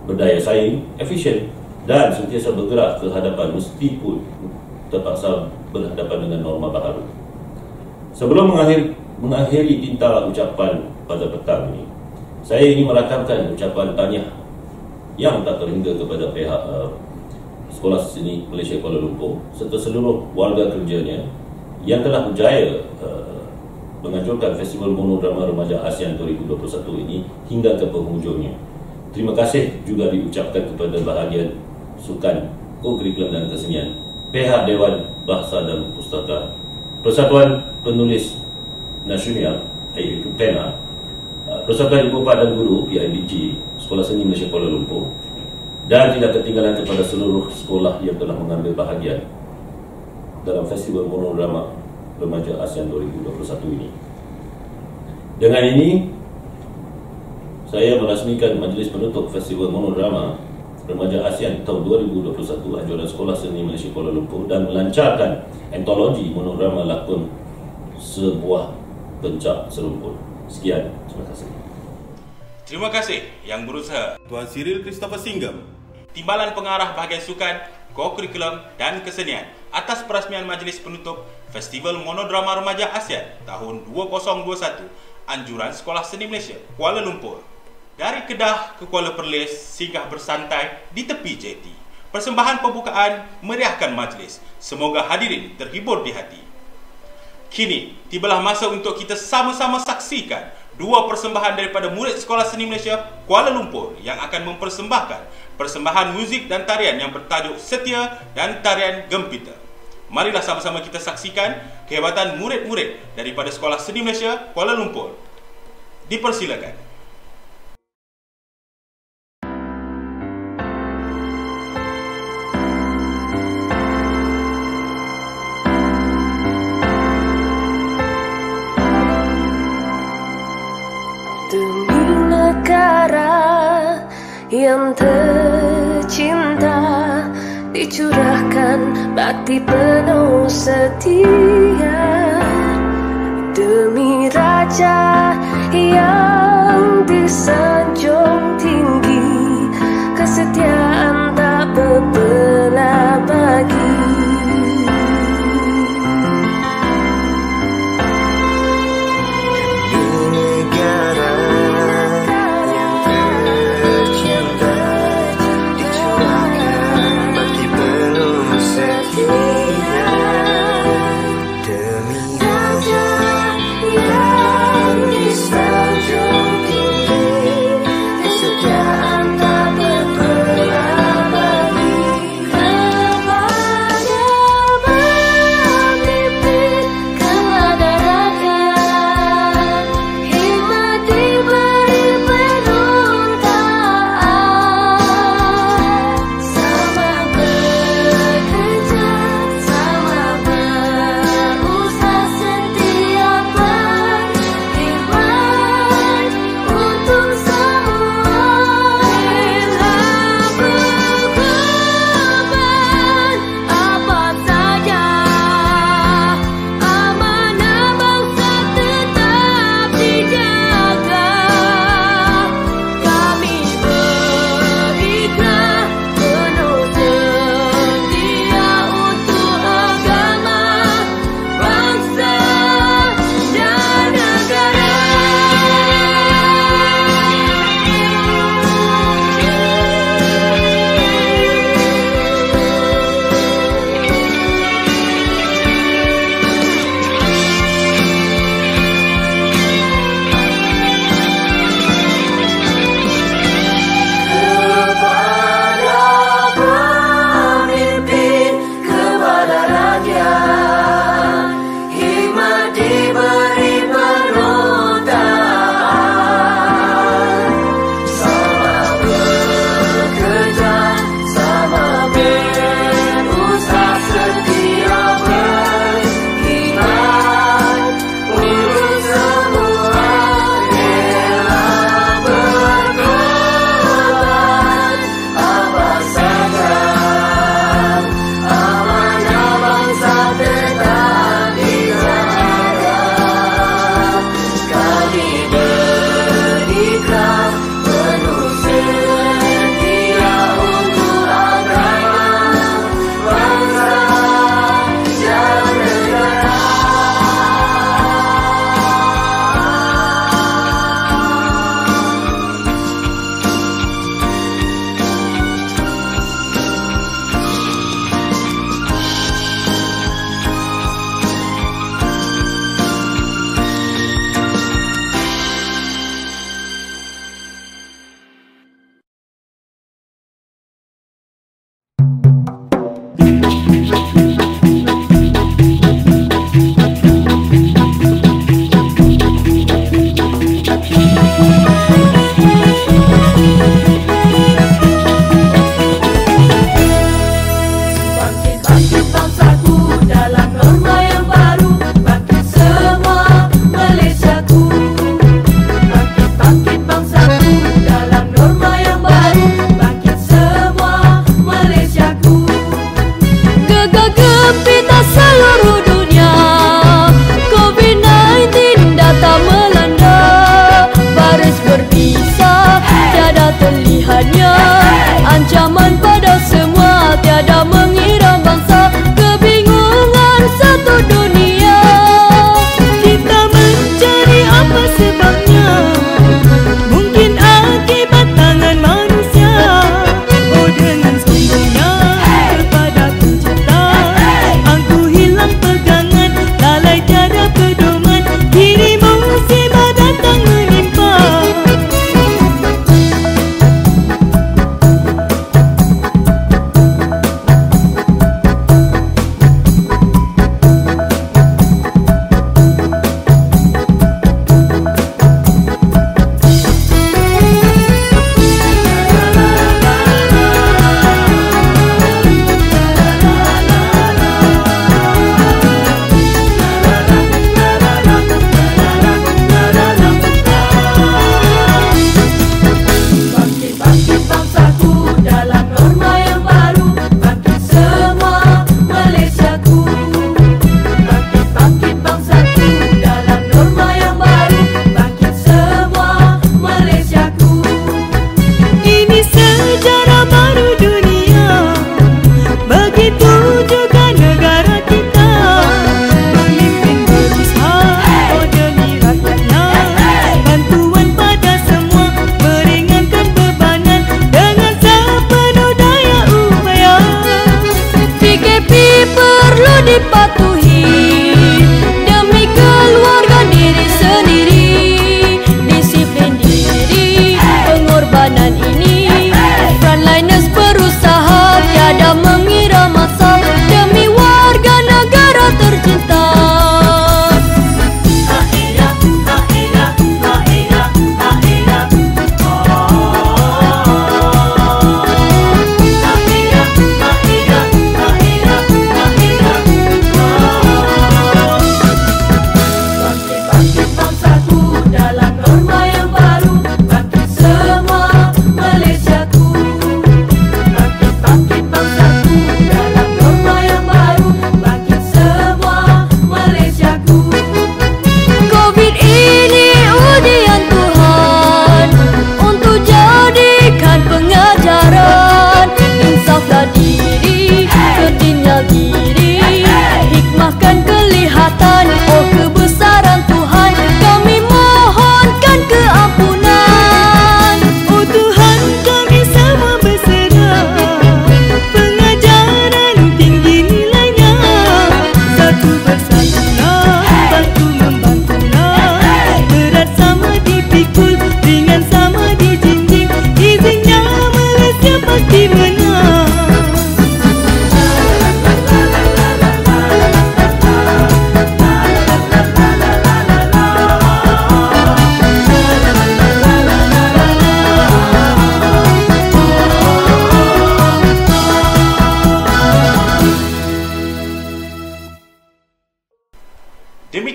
berdaya saing, efisien dan sentiasa bergerak ke hadapan meskipun terpaksa berhadapan dengan norma baharu. Sebelum mengakhiri tinta ucapan pada petang ini, saya ingin merakamkan ucapan tahniah yang tak terhingga kepada pihak Sekolah Seni Malaysia Kuala Lumpur serta seluruh warga kerjanya yang telah berjaya menganjurkan Festival Monodrama Remaja ASEAN 2021 ini hingga ke penghujungnya. Terima kasih juga diucapkan kepada bahagian sukan, co-curriculum dan kesenian, pihak Dewan Bahasa dan Pustaka, Persatuan Penulis Nasional iaitu PENA, Persatuan Ibu Bapa dan Guru PIBG, Sekolah Seni Malaysia Kuala Lumpur, dan tidak ketinggalan kepada seluruh sekolah yang telah mengambil bahagian dalam Festival Monodrama Remaja ASEAN 2021 ini. Dengan ini, saya merasmikan majlis penutup Festival Monodrama Remaja ASEAN tahun 2021 anjuran Sekolah Seni Malaysia Kuala Lumpur dan melancarkan antologi monodrama lakon Sebuah Pencak Serumpun. Sekian, terima kasih. Terima kasih yang berusaha Tuan Cyril Christopher Singham, Timbalan Pengarah Bahagian Sukan, Co-Curriculum dan Kesenian atas perasmian majlis penutup Festival Monodrama Remaja ASEAN tahun 2021 anjuran Sekolah Seni Malaysia Kuala Lumpur. Dari Kedah ke Kuala Perlis singgah bersantai di tepi jeti. Persembahan pembukaan meriahkan majlis. Semoga hadirin terhibur di hati. Kini tibalah masa untuk kita sama-sama saksikan dua persembahan daripada murid Sekolah Seni Malaysia Kuala Lumpur yang akan mempersembahkan persembahan muzik dan tarian yang bertajuk Setia dan Tarian Gempita. Marilah sama-sama kita saksikan kehebatan murid-murid daripada Sekolah Seni Malaysia Kuala Lumpur. Dipersilakan. Demi negara yang tercinta, dicurahkan bakti penuh setia. Demi raja yang disanjung tinggi, kesetiaan tak berbelah bagi. Kesetiaan tak berbelah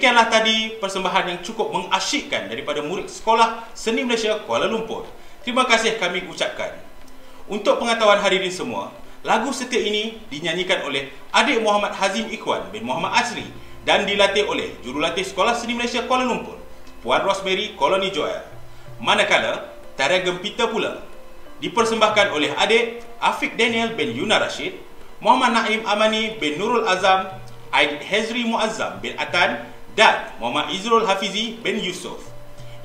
Demikianlah tadi persembahan yang cukup mengasyikkan daripada murid Sekolah Seni Malaysia Kuala Lumpur. Terima kasih kami ucapkan. Untuk pengetahuan hadirin semua, lagu setia ini dinyanyikan oleh adik Muhammad Hazim Ikhwan bin Muhammad Asri dan dilatih oleh jurulatih Sekolah Seni Malaysia Kuala Lumpur, Puan Rosemary Koloni Joel. Manakala tarian gempita pula dipersembahkan oleh adik Afiq Daniel bin Yuna Rashid, Muhammad Naim Amani bin Nurul Azam, Aidit Hezri Muazzam bin Atan dan Muhammad Izrul Hafizi bin Yusof,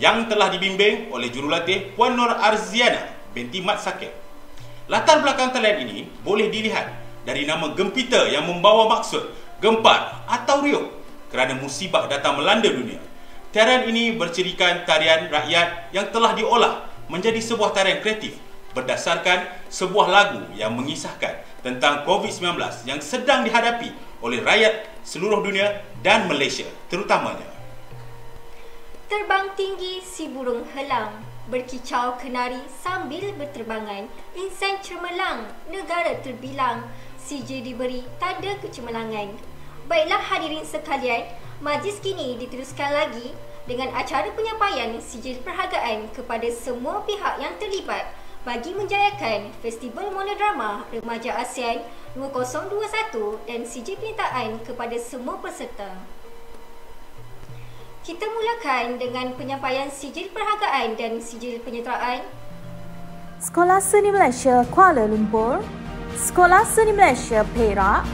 yang telah dibimbing oleh jurulatih Puan Nur Arziana binti Mat Sakib. Latar belakang tarian ini boleh dilihat dari nama gempita yang membawa maksud gempar atau riuh kerana musibah datang melanda dunia. Tarian ini bercirikan tarian rakyat yang telah diolah menjadi sebuah tarian kreatif berdasarkan sebuah lagu yang mengisahkan tentang COVID-19 yang sedang dihadapi oleh rakyat seluruh dunia dan Malaysia terutamanya. Terbang tinggi si burung helang, berkicau kenari sambil berterbangan, insan cemerlang, negara terbilang, CJ diberi tanda kecemerlangan. Baiklah hadirin sekalian, majlis kini diteruskan lagi dengan acara penyampaian sijil perhargaan kepada semua pihak yang terlibat bagi menjayakan Festival Monodrama Remaja ASEAN 2021 dan sijil penyertaan kepada semua peserta. Kita mulakan dengan penyampaian sijil perhargaan dan sijil penyertaan Sekolah Seni Malaysia Kuala Lumpur, Sekolah Seni Malaysia Perak,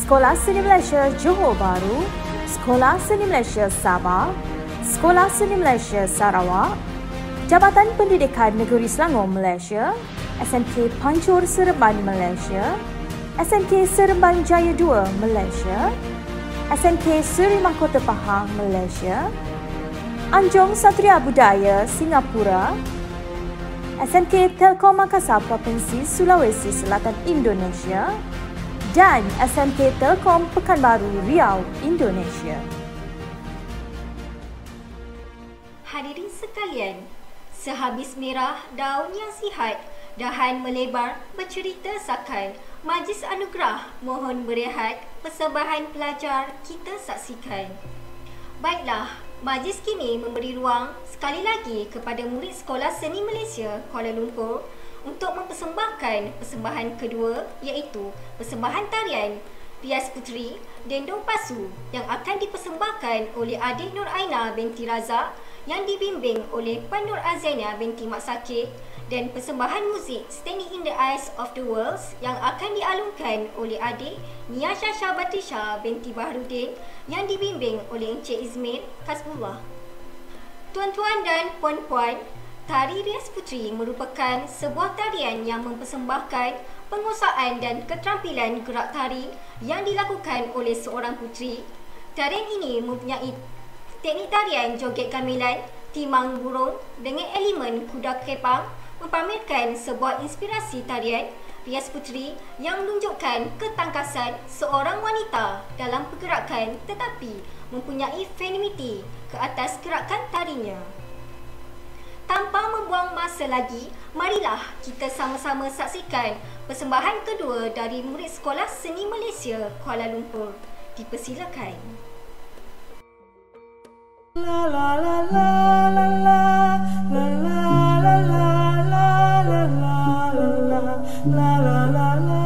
Sekolah Seni Malaysia Johor Bahru, Sekolah Seni Malaysia Sabah, Sekolah Seni Malaysia Sarawak, Jabatan Pendidikan Negeri Selangor Malaysia, SMK Pancur Seremban Malaysia, SMK Seremban Jaya 2 Malaysia, SMK Seri Mahkota Pahang Malaysia, Anjong Satria Budaya Singapura, SMK Telkom Makassar Provinsi Sulawesi Selatan Indonesia dan SMK Telkom Pekanbaru Riau Indonesia. Hadirin sekalian, sehabis merah daun yang sihat, dahan melebar bercerita sakan, majlis anugerah mohon berehat, persembahan pelajar kita saksikan. Baiklah, majlis kini memberi ruang sekali lagi kepada murid Sekolah Seni Malaysia Kuala Lumpur untuk mempersembahkan persembahan kedua, iaitu persembahan tarian Rias Puteri Dendong Pasu yang akan dipersembahkan oleh adik Nur Aina binti Razak yang dibimbing oleh Puan Nur Arziana binti Mat Sakib, dan persembahan muzik Standing in the Eyes of the World yang akan dialunkan oleh adik Nia Syasha Batisha binti Bahrudin yang dibimbing oleh Encik Izmir Kasbullah. Tuan-tuan dan puan-puan, tari Rias Puteri merupakan sebuah tarian yang mempersembahkan penguasaan dan keterampilan gerak tari yang dilakukan oleh seorang puteri. Tarian ini mempunyai teknik tarian joget gamelan, timang burung dengan elemen kuda kepang, mempamerkan sebuah inspirasi tarian Rias Puteri yang menunjukkan ketangkasan seorang wanita dalam pergerakan tetapi mempunyai femininiti ke atas gerakan tarinya. Tanpa membuang masa lagi, marilah kita sama-sama saksikan persembahan kedua dari murid Sekolah Seni Malaysia Kuala Lumpur. Dipersilakan. La la la la la la la la la la la la la la la.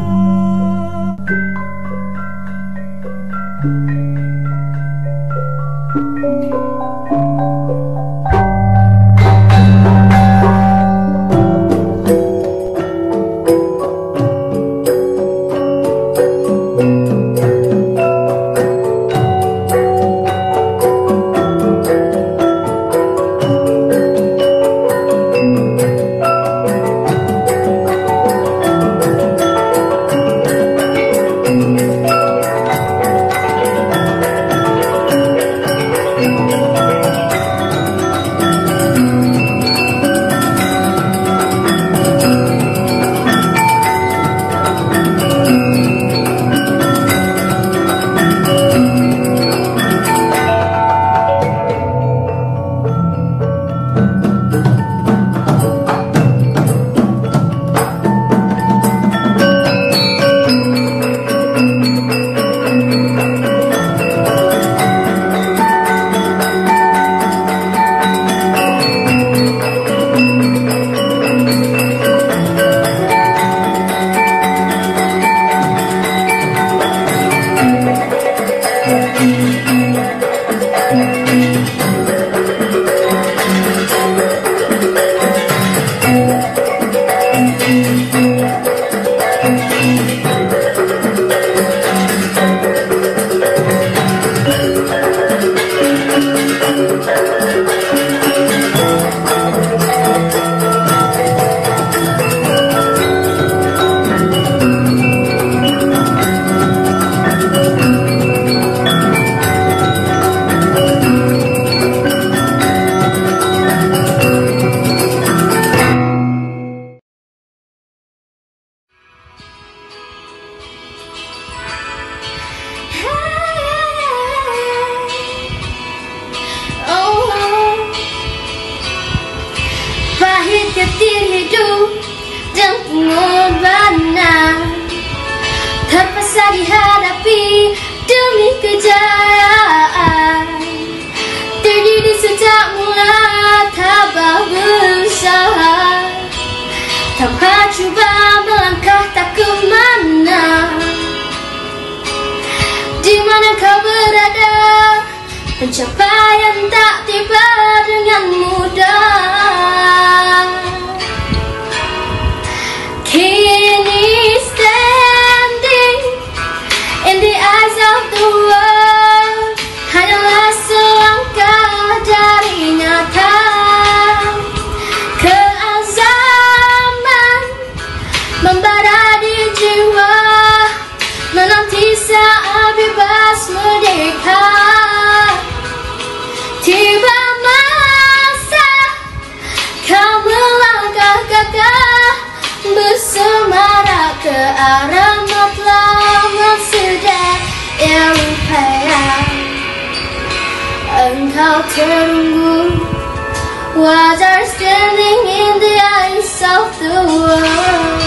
setir hidup dan pengorbanan terpaksa dihadapi demi kejayaan. Terdidik sejak mula tabah berusaha, tanpa cuba melangkah tak ke mana. Di mana kau berada, pencapaian tak tiba dengan mudah. Kini standing in the eyes of the world, hanyalah selangkah dari nyata. Keazaman membara di jiwa, menanti saat bebas merdeka. Tiba masa kau melangkah gagah, bersemara ke arah matlamat sedaya upaya. Engkau terunggu, wajar standing in the eyes of the world.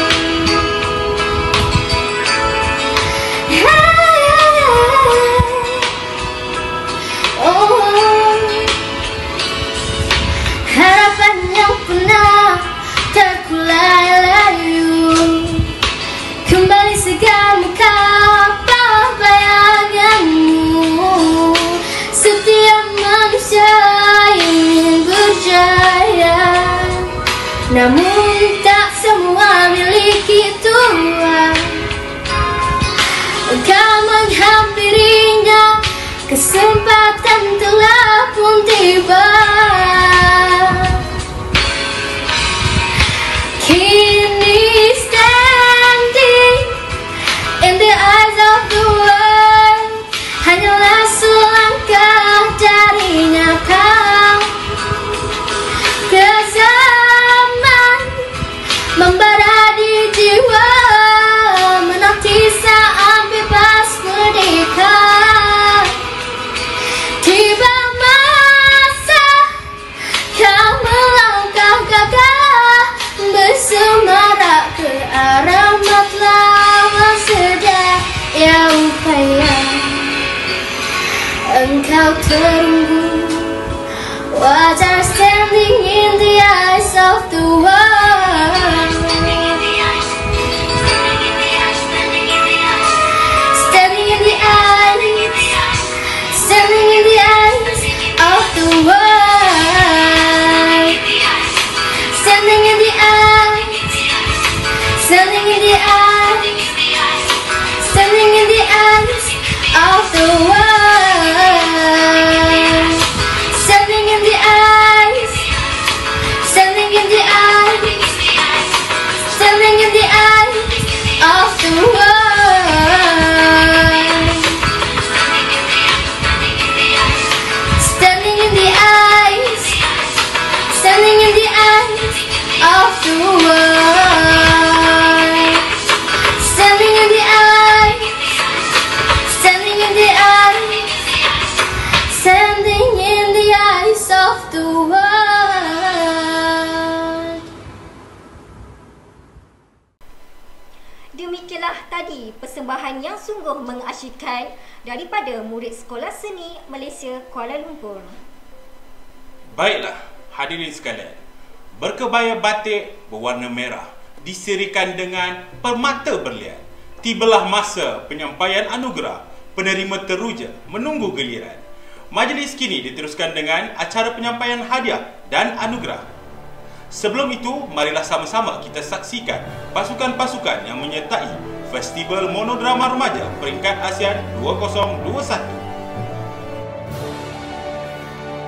Harapan yang pernah terkulai layu, kembali segar muka bawah bayanganmu. Setiap manusia ingin berjaya, namun tak semua miliki Tuhan. Engkau menghampirinya, kesempatan telah pun tiba. Kini standing in the eyes of the world, hanyalah selangkah dari nyata. Kezaman membara di jiwa, menanti saat bebas merdeka. Tiba masa kau melangkah gagah, bersemara ke arah matlamat sedaya upaya. Engkau terunggu, wajar standing in the eyes of the world. Standing in the eyes, standing in the eyes of the world. Standing in the eyes, standing in the eyes, standing in the eyes of the world. Standing in the eyes, standing in the eyes, standing in the eyes of the world. Standing in the eyes, standing in the eyes of the world. Standing in the eyes, standing in the eyes, standing in the eyes of the world. Demikianlah tadi persembahan yang sungguh mengasyikkan daripada murid Sekolah Seni Malaysia Kuala Lumpur. Baiklah, hadirin sekalian, berkebaya batik berwarna merah disirikan dengan permata berlian. Tibalah masa penyampaian anugerah penerima teruja menunggu giliran. Majlis kini diteruskan dengan acara penyampaian hadiah dan anugerah. Sebelum itu, marilah sama-sama kita saksikan pasukan-pasukan yang menyertai Festival Monodrama Remaja Peringkat ASEAN 2021.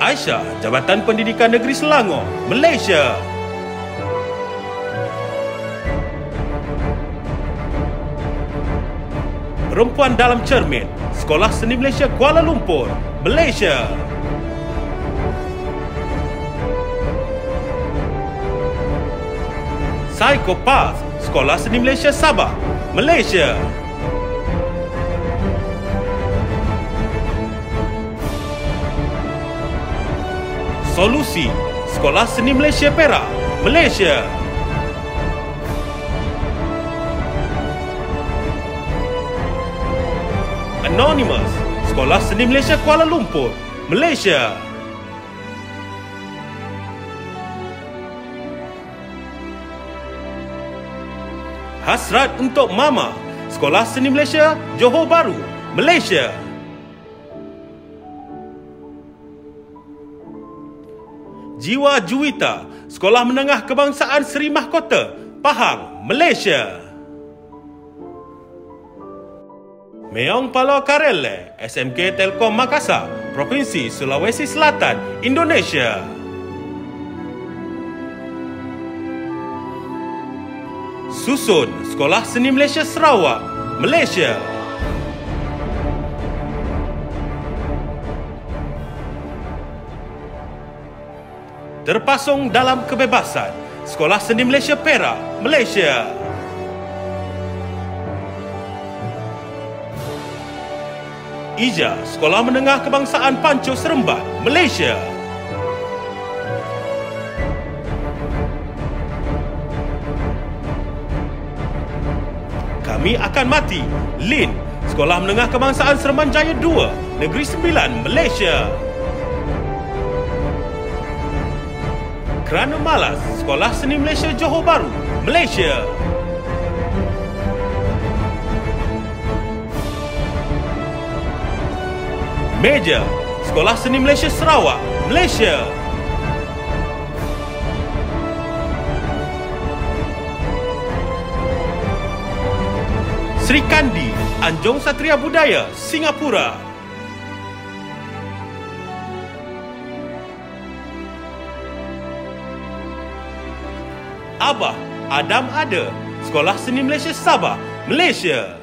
Aisyah, Jabatan Pendidikan Negeri Selangor, Malaysia. Perempuan dalam Cermin, Sekolah Seni Malaysia Kuala Lumpur, Malaysia. Psikopat, Sekolah Seni Malaysia Sabah, Malaysia. Solusi, Sekolah Seni Malaysia Perak, Malaysia. Anonymous, Sekolah Seni Malaysia Kuala Lumpur, Malaysia. Hasrat untuk Mama, Sekolah Seni Malaysia Johor Bahru, Malaysia. Jiwa Juwita, Sekolah Menengah Kebangsaan Seri Mahkota, Pahang, Malaysia. Meong Palau Karele, SMK Telkom Makassar, Provinsi Sulawesi Selatan, Indonesia. Susun, Sekolah Seni Malaysia Sarawak, Malaysia. Terpasung dalam kebebasan, Sekolah Seni Malaysia Perak, Malaysia. Ija, Sekolah Menengah Kebangsaan Panco Seremban, Malaysia. Kami Akan Mati, Lin, Sekolah Menengah Kebangsaan Seremban Jaya 2, Negeri Sembilan, Malaysia. Kerana Malas, Sekolah Seni Malaysia Johor Bahru, Malaysia. Meja, Sekolah Seni Malaysia Sarawak, Malaysia. Sri Kandi, Anjong Satria Budaya, Singapura. Abah, Adam Ada, Sekolah Seni Malaysia Sabah, Malaysia.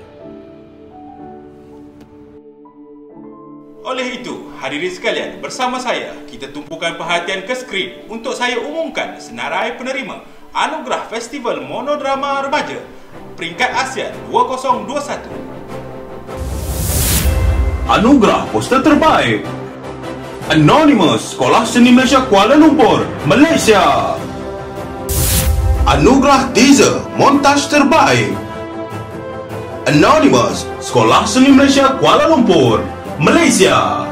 Oleh itu, hadirin sekalian, bersama saya, kita tumpukan perhatian ke skrin untuk saya umumkan senarai penerima Anugerah Festival Monodrama Remaja Peringkat ASEAN 2021. Anugerah Poster Terbaik Anonymous, Sekolah Seni Malaysia Kuala Lumpur, Malaysia. Anugerah Teaser Montaj Terbaik Anonymous, Sekolah Seni Malaysia Kuala Lumpur, Malaysia.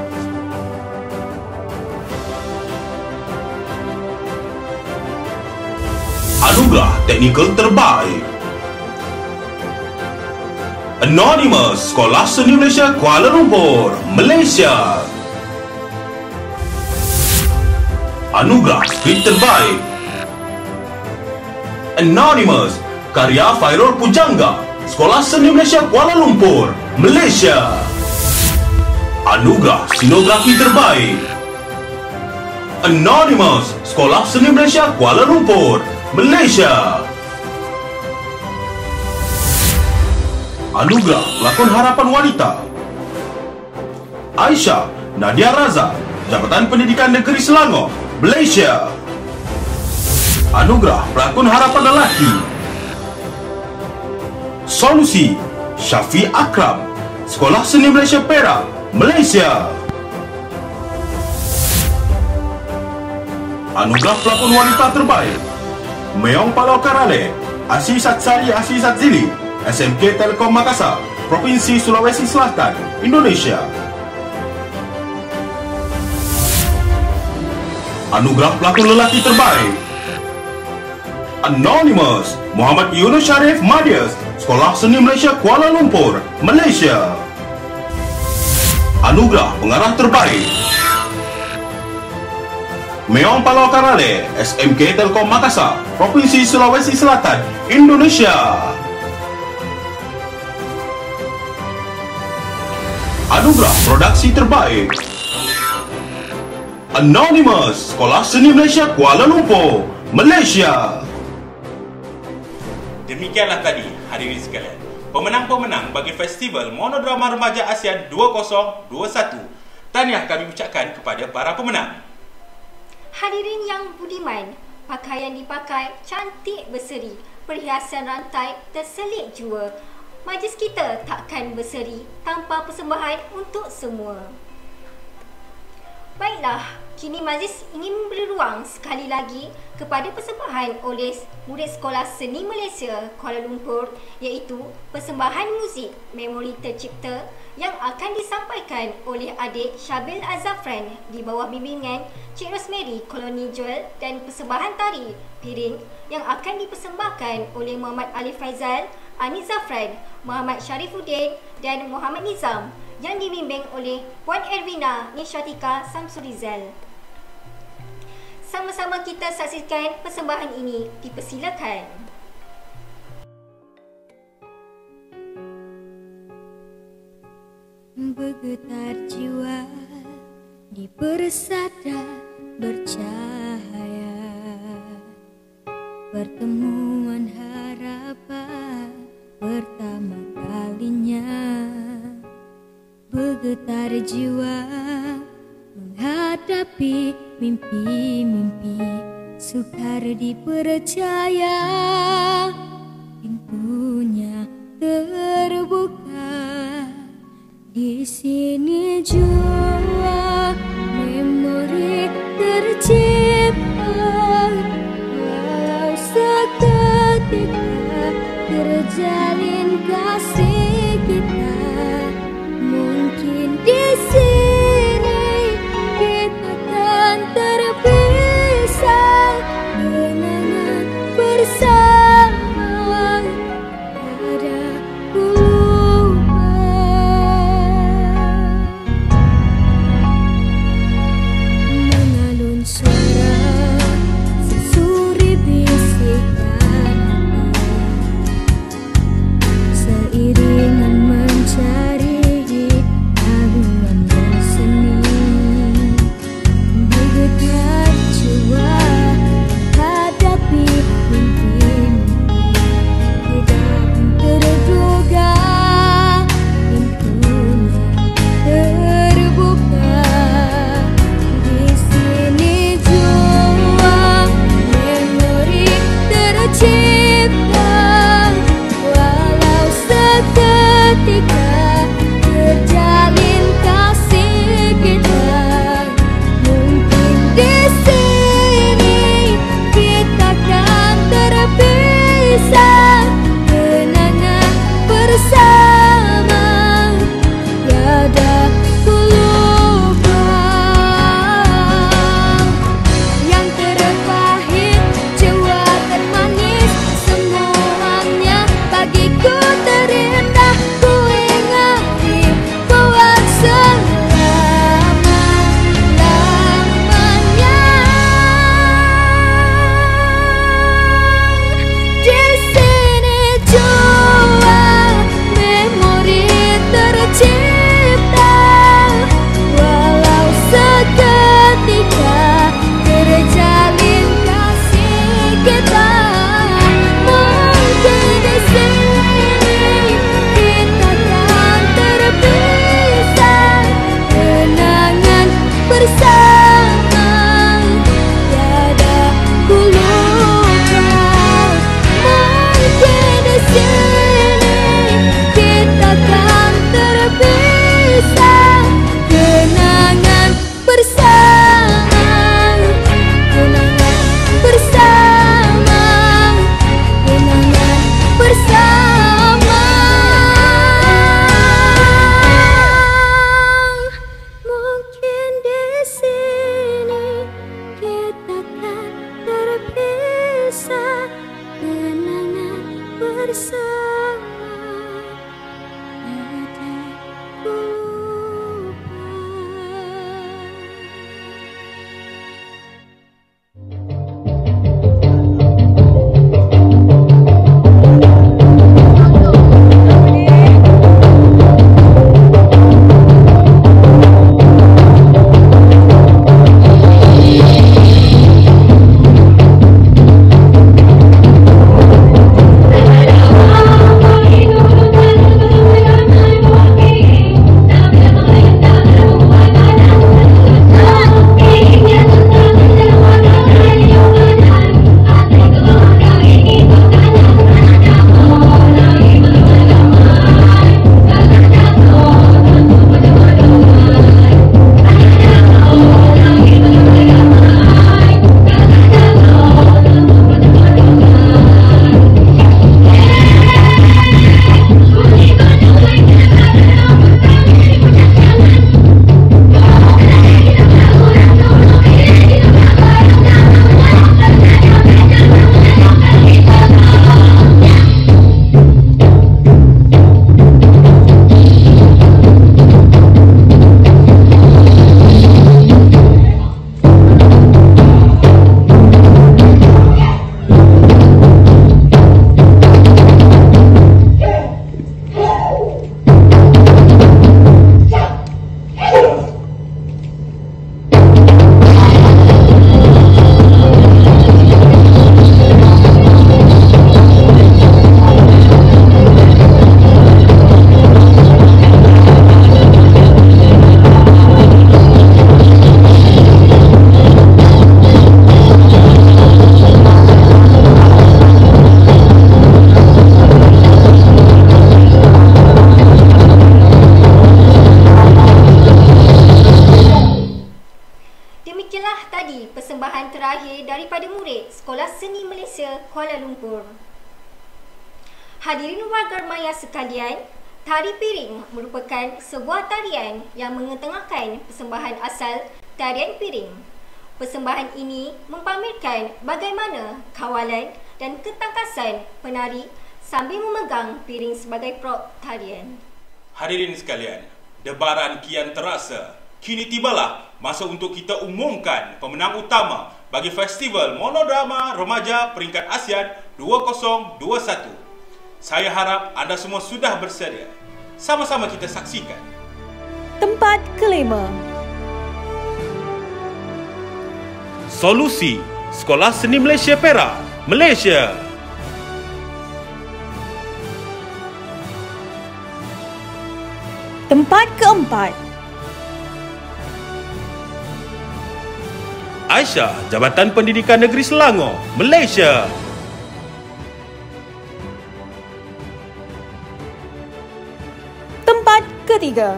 Anugerah Teknikal Terbaik Anonymous, Sekolah Seni Malaysia Kuala Lumpur, Malaysia. Anugerah Skrip Terbaik Anonymous, karya Fairul Pujangga, Sekolah Seni Malaysia Kuala Lumpur, Malaysia. Anugerah Sinografi Terbaik Anonymous, Sekolah Seni Malaysia Kuala Lumpur, Malaysia. Anugerah Pelakon Harapan Wanita Aisyah Nadia Raza, Jabatan Pendidikan Negeri Selangor, Malaysia. Anugerah Pelakon Harapan Lelaki Solusi Syafi Akram, Sekolah Seni Malaysia Perak, Malaysia. Anugerah Pelakon Wanita Terbaik Meong Palau Karale, Asisat Sari Asisat Zili, SMK Telkom Makassar, Provinsi Sulawesi Selatan, Indonesia. Anugerah Pelakon Lelaki Terbaik Anonymous, Muhammad Yunus Sharif Madias, Sekolah Seni Malaysia Kuala Lumpur, Malaysia. Anugerah Pengarah Terbaik Meong Palau Karale, SMK Telkom Makassar, Provinsi Sulawesi Selatan, Indonesia. Anugerah Produksi Terbaik Anonymous, Sekolah Seni Malaysia Kuala Lumpur, Malaysia. Demikianlah tadi, hadirin sekalian, pemenang-pemenang bagi Festival Monodrama Remaja ASEAN 2021. Tahniah kami ucapkan kepada para pemenang. Hadirin yang budiman, pakaian dipakai cantik berseri, perhiasan rantai terselit jua. Majlis kita takkan berseri tanpa persembahan untuk semua. Baiklah, kini majlis ingin memberi ruang sekali lagi kepada persembahan oleh murid Sekolah Seni Malaysia Kuala Lumpur, iaitu persembahan muzik Memori Tercipta yang akan disampaikan oleh adik Syabil Azafran di bawah bimbingan Cik Rosemary Koloni Joel, dan persembahan tari piring yang akan dipersembahkan oleh Muhammad Ali Faizal, Anis Zafran, Muhammad Syarifuddin dan Muhammad Nizam yang dibimbing oleh Puan Ervina Nishatika Samsurizal. Sama-sama kita saksikan persembahan ini, dipersilakan. Bergetar jiwa di persada bercahaya, pertemuan harapan pertama kalinya. Bergetar jiwa menghadapi mimpi-mimpi, sukar dipercaya pintunya terbuka. Di sini jua memori tercipta, walau seketika terjalin kasih kita. Mungkin di sini kita kan terpisah, kenangan bersama pada mengalun suara sesuri bisikan hati, seiring Kuala Lumpur. Hadirin warga maya sekalian, tari piring merupakan sebuah tarian yang mengetengahkan persembahan asal tarian piring. Persembahan ini mempamerkan bagaimana kawalan dan ketangkasan penari sambil memegang piring sebagai prop tarian. Hadirin sekalian, debaran kian terasa. Kini tibalah masa untuk kita umumkan pemenang utama bagi Festival Monodrama Remaja Peringkat ASEAN 2021. Saya harap anda semua sudah bersedia. Sama-sama kita saksikan. Tempat kelima. Solusi Sekolah Seni Malaysia Perak, Malaysia. Tempat keempat. Aisyah, Jabatan Pendidikan Negeri Selangor, Malaysia. Tempat ketiga.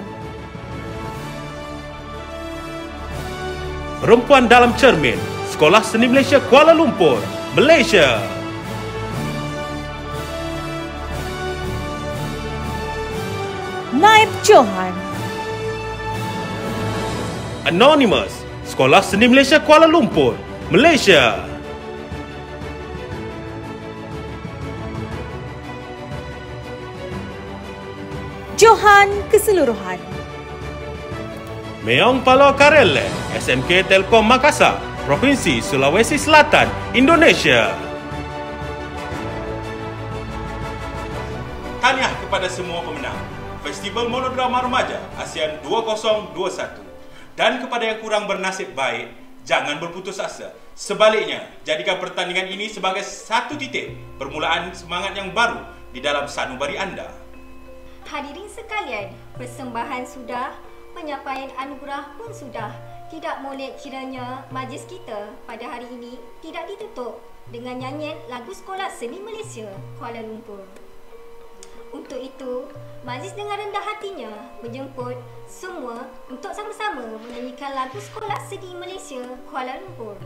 Perempuan dalam Cermin, Sekolah Seni Malaysia Kuala Lumpur, Malaysia. Naib Johan. Anonymous, Sekolah Seni Malaysia Kuala Lumpur, Malaysia. Johan keseluruhan. Meong Palau Karele, SMK Telkom Makassar, Provinsi Sulawesi Selatan, Indonesia. Tahniah kepada semua pemenang Festival Monodrama Remaja ASEAN 2021. Dan kepada yang kurang bernasib baik, jangan berputus asa. Sebaliknya, jadikan pertandingan ini sebagai satu titik permulaan semangat yang baru di dalam sanubari anda. Hadirin sekalian, persembahan sudah, penyampaian anugerah pun sudah. Tidak molek kiranya majlis kita pada hari ini tidak ditutup dengan nyanyian lagu Sekolah Seni Malaysia Kuala Lumpur. Untuk itu, majlis dengan rendah hatinya menjemput semua untuk sama-sama menyanyikan lagu Sekolah Seni Malaysia Kuala Lumpur.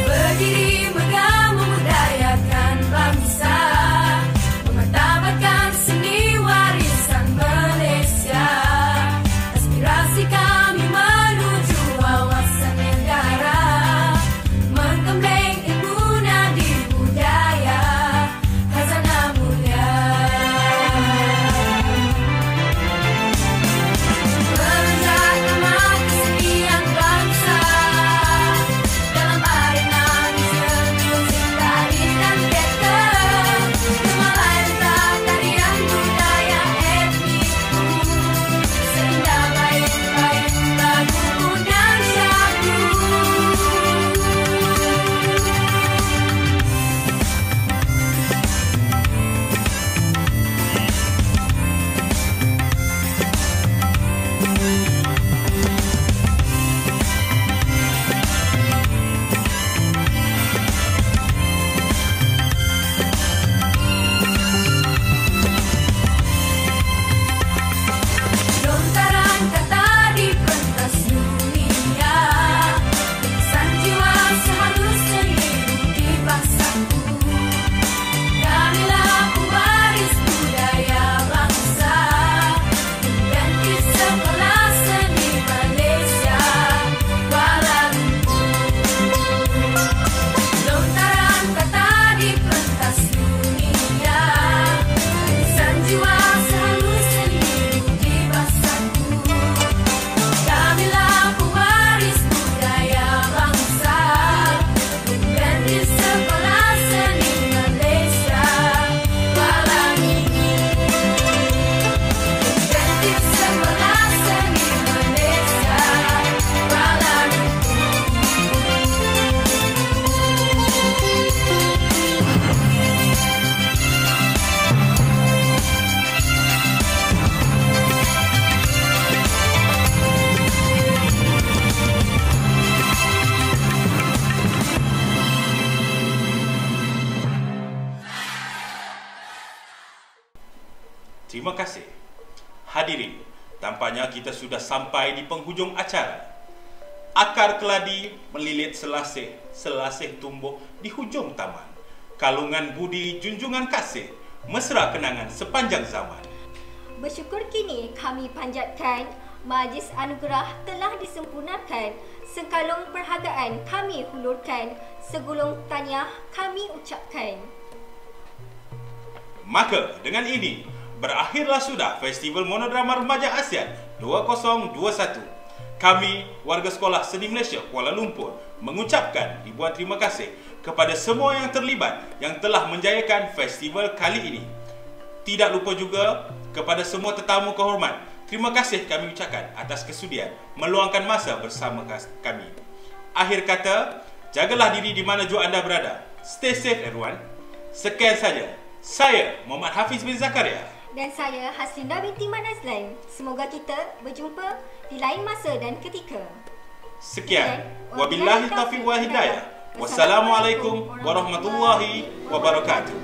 Berdiri megah memudayakan bangsa, memartabatkan seni Terima kasih. Hadirin, tampaknya kita sudah sampai di penghujung acara. Akar keladi melilit selasih tumbuh di hujung taman. Kalungan budi, junjungan kasih, mesra kenangan sepanjang zaman. Bersyukur kini kami panjatkan, Majlis Anugerah telah disempurnakan. Sekalung perhargaan kami hulurkan, segulung tahniah kami ucapkan. Maka dengan ini, berakhirlah sudah Festival Monodrama Remaja ASEAN 2021. Kami, warga Sekolah Seni Malaysia Kuala Lumpur, mengucapkan ribuan terima kasih kepada semua yang terlibat yang telah menjayakan festival kali ini. Tidak lupa juga kepada semua tetamu kehormat, terima kasih kami ucapkan atas kesudian meluangkan masa bersama kami. Akhir kata, jagalah diri di mana jua anda berada. Stay safe everyone. Sekian saja. Saya Muhammad Hafiz bin Zakaria. Dan saya Haslinda binti Mat Nazlan. Semoga kita berjumpa di lain masa dan ketika. Sekian. Wabillahi taufiq wal hidayah. Wassalamualaikum warahmatullahi wabarakatuh.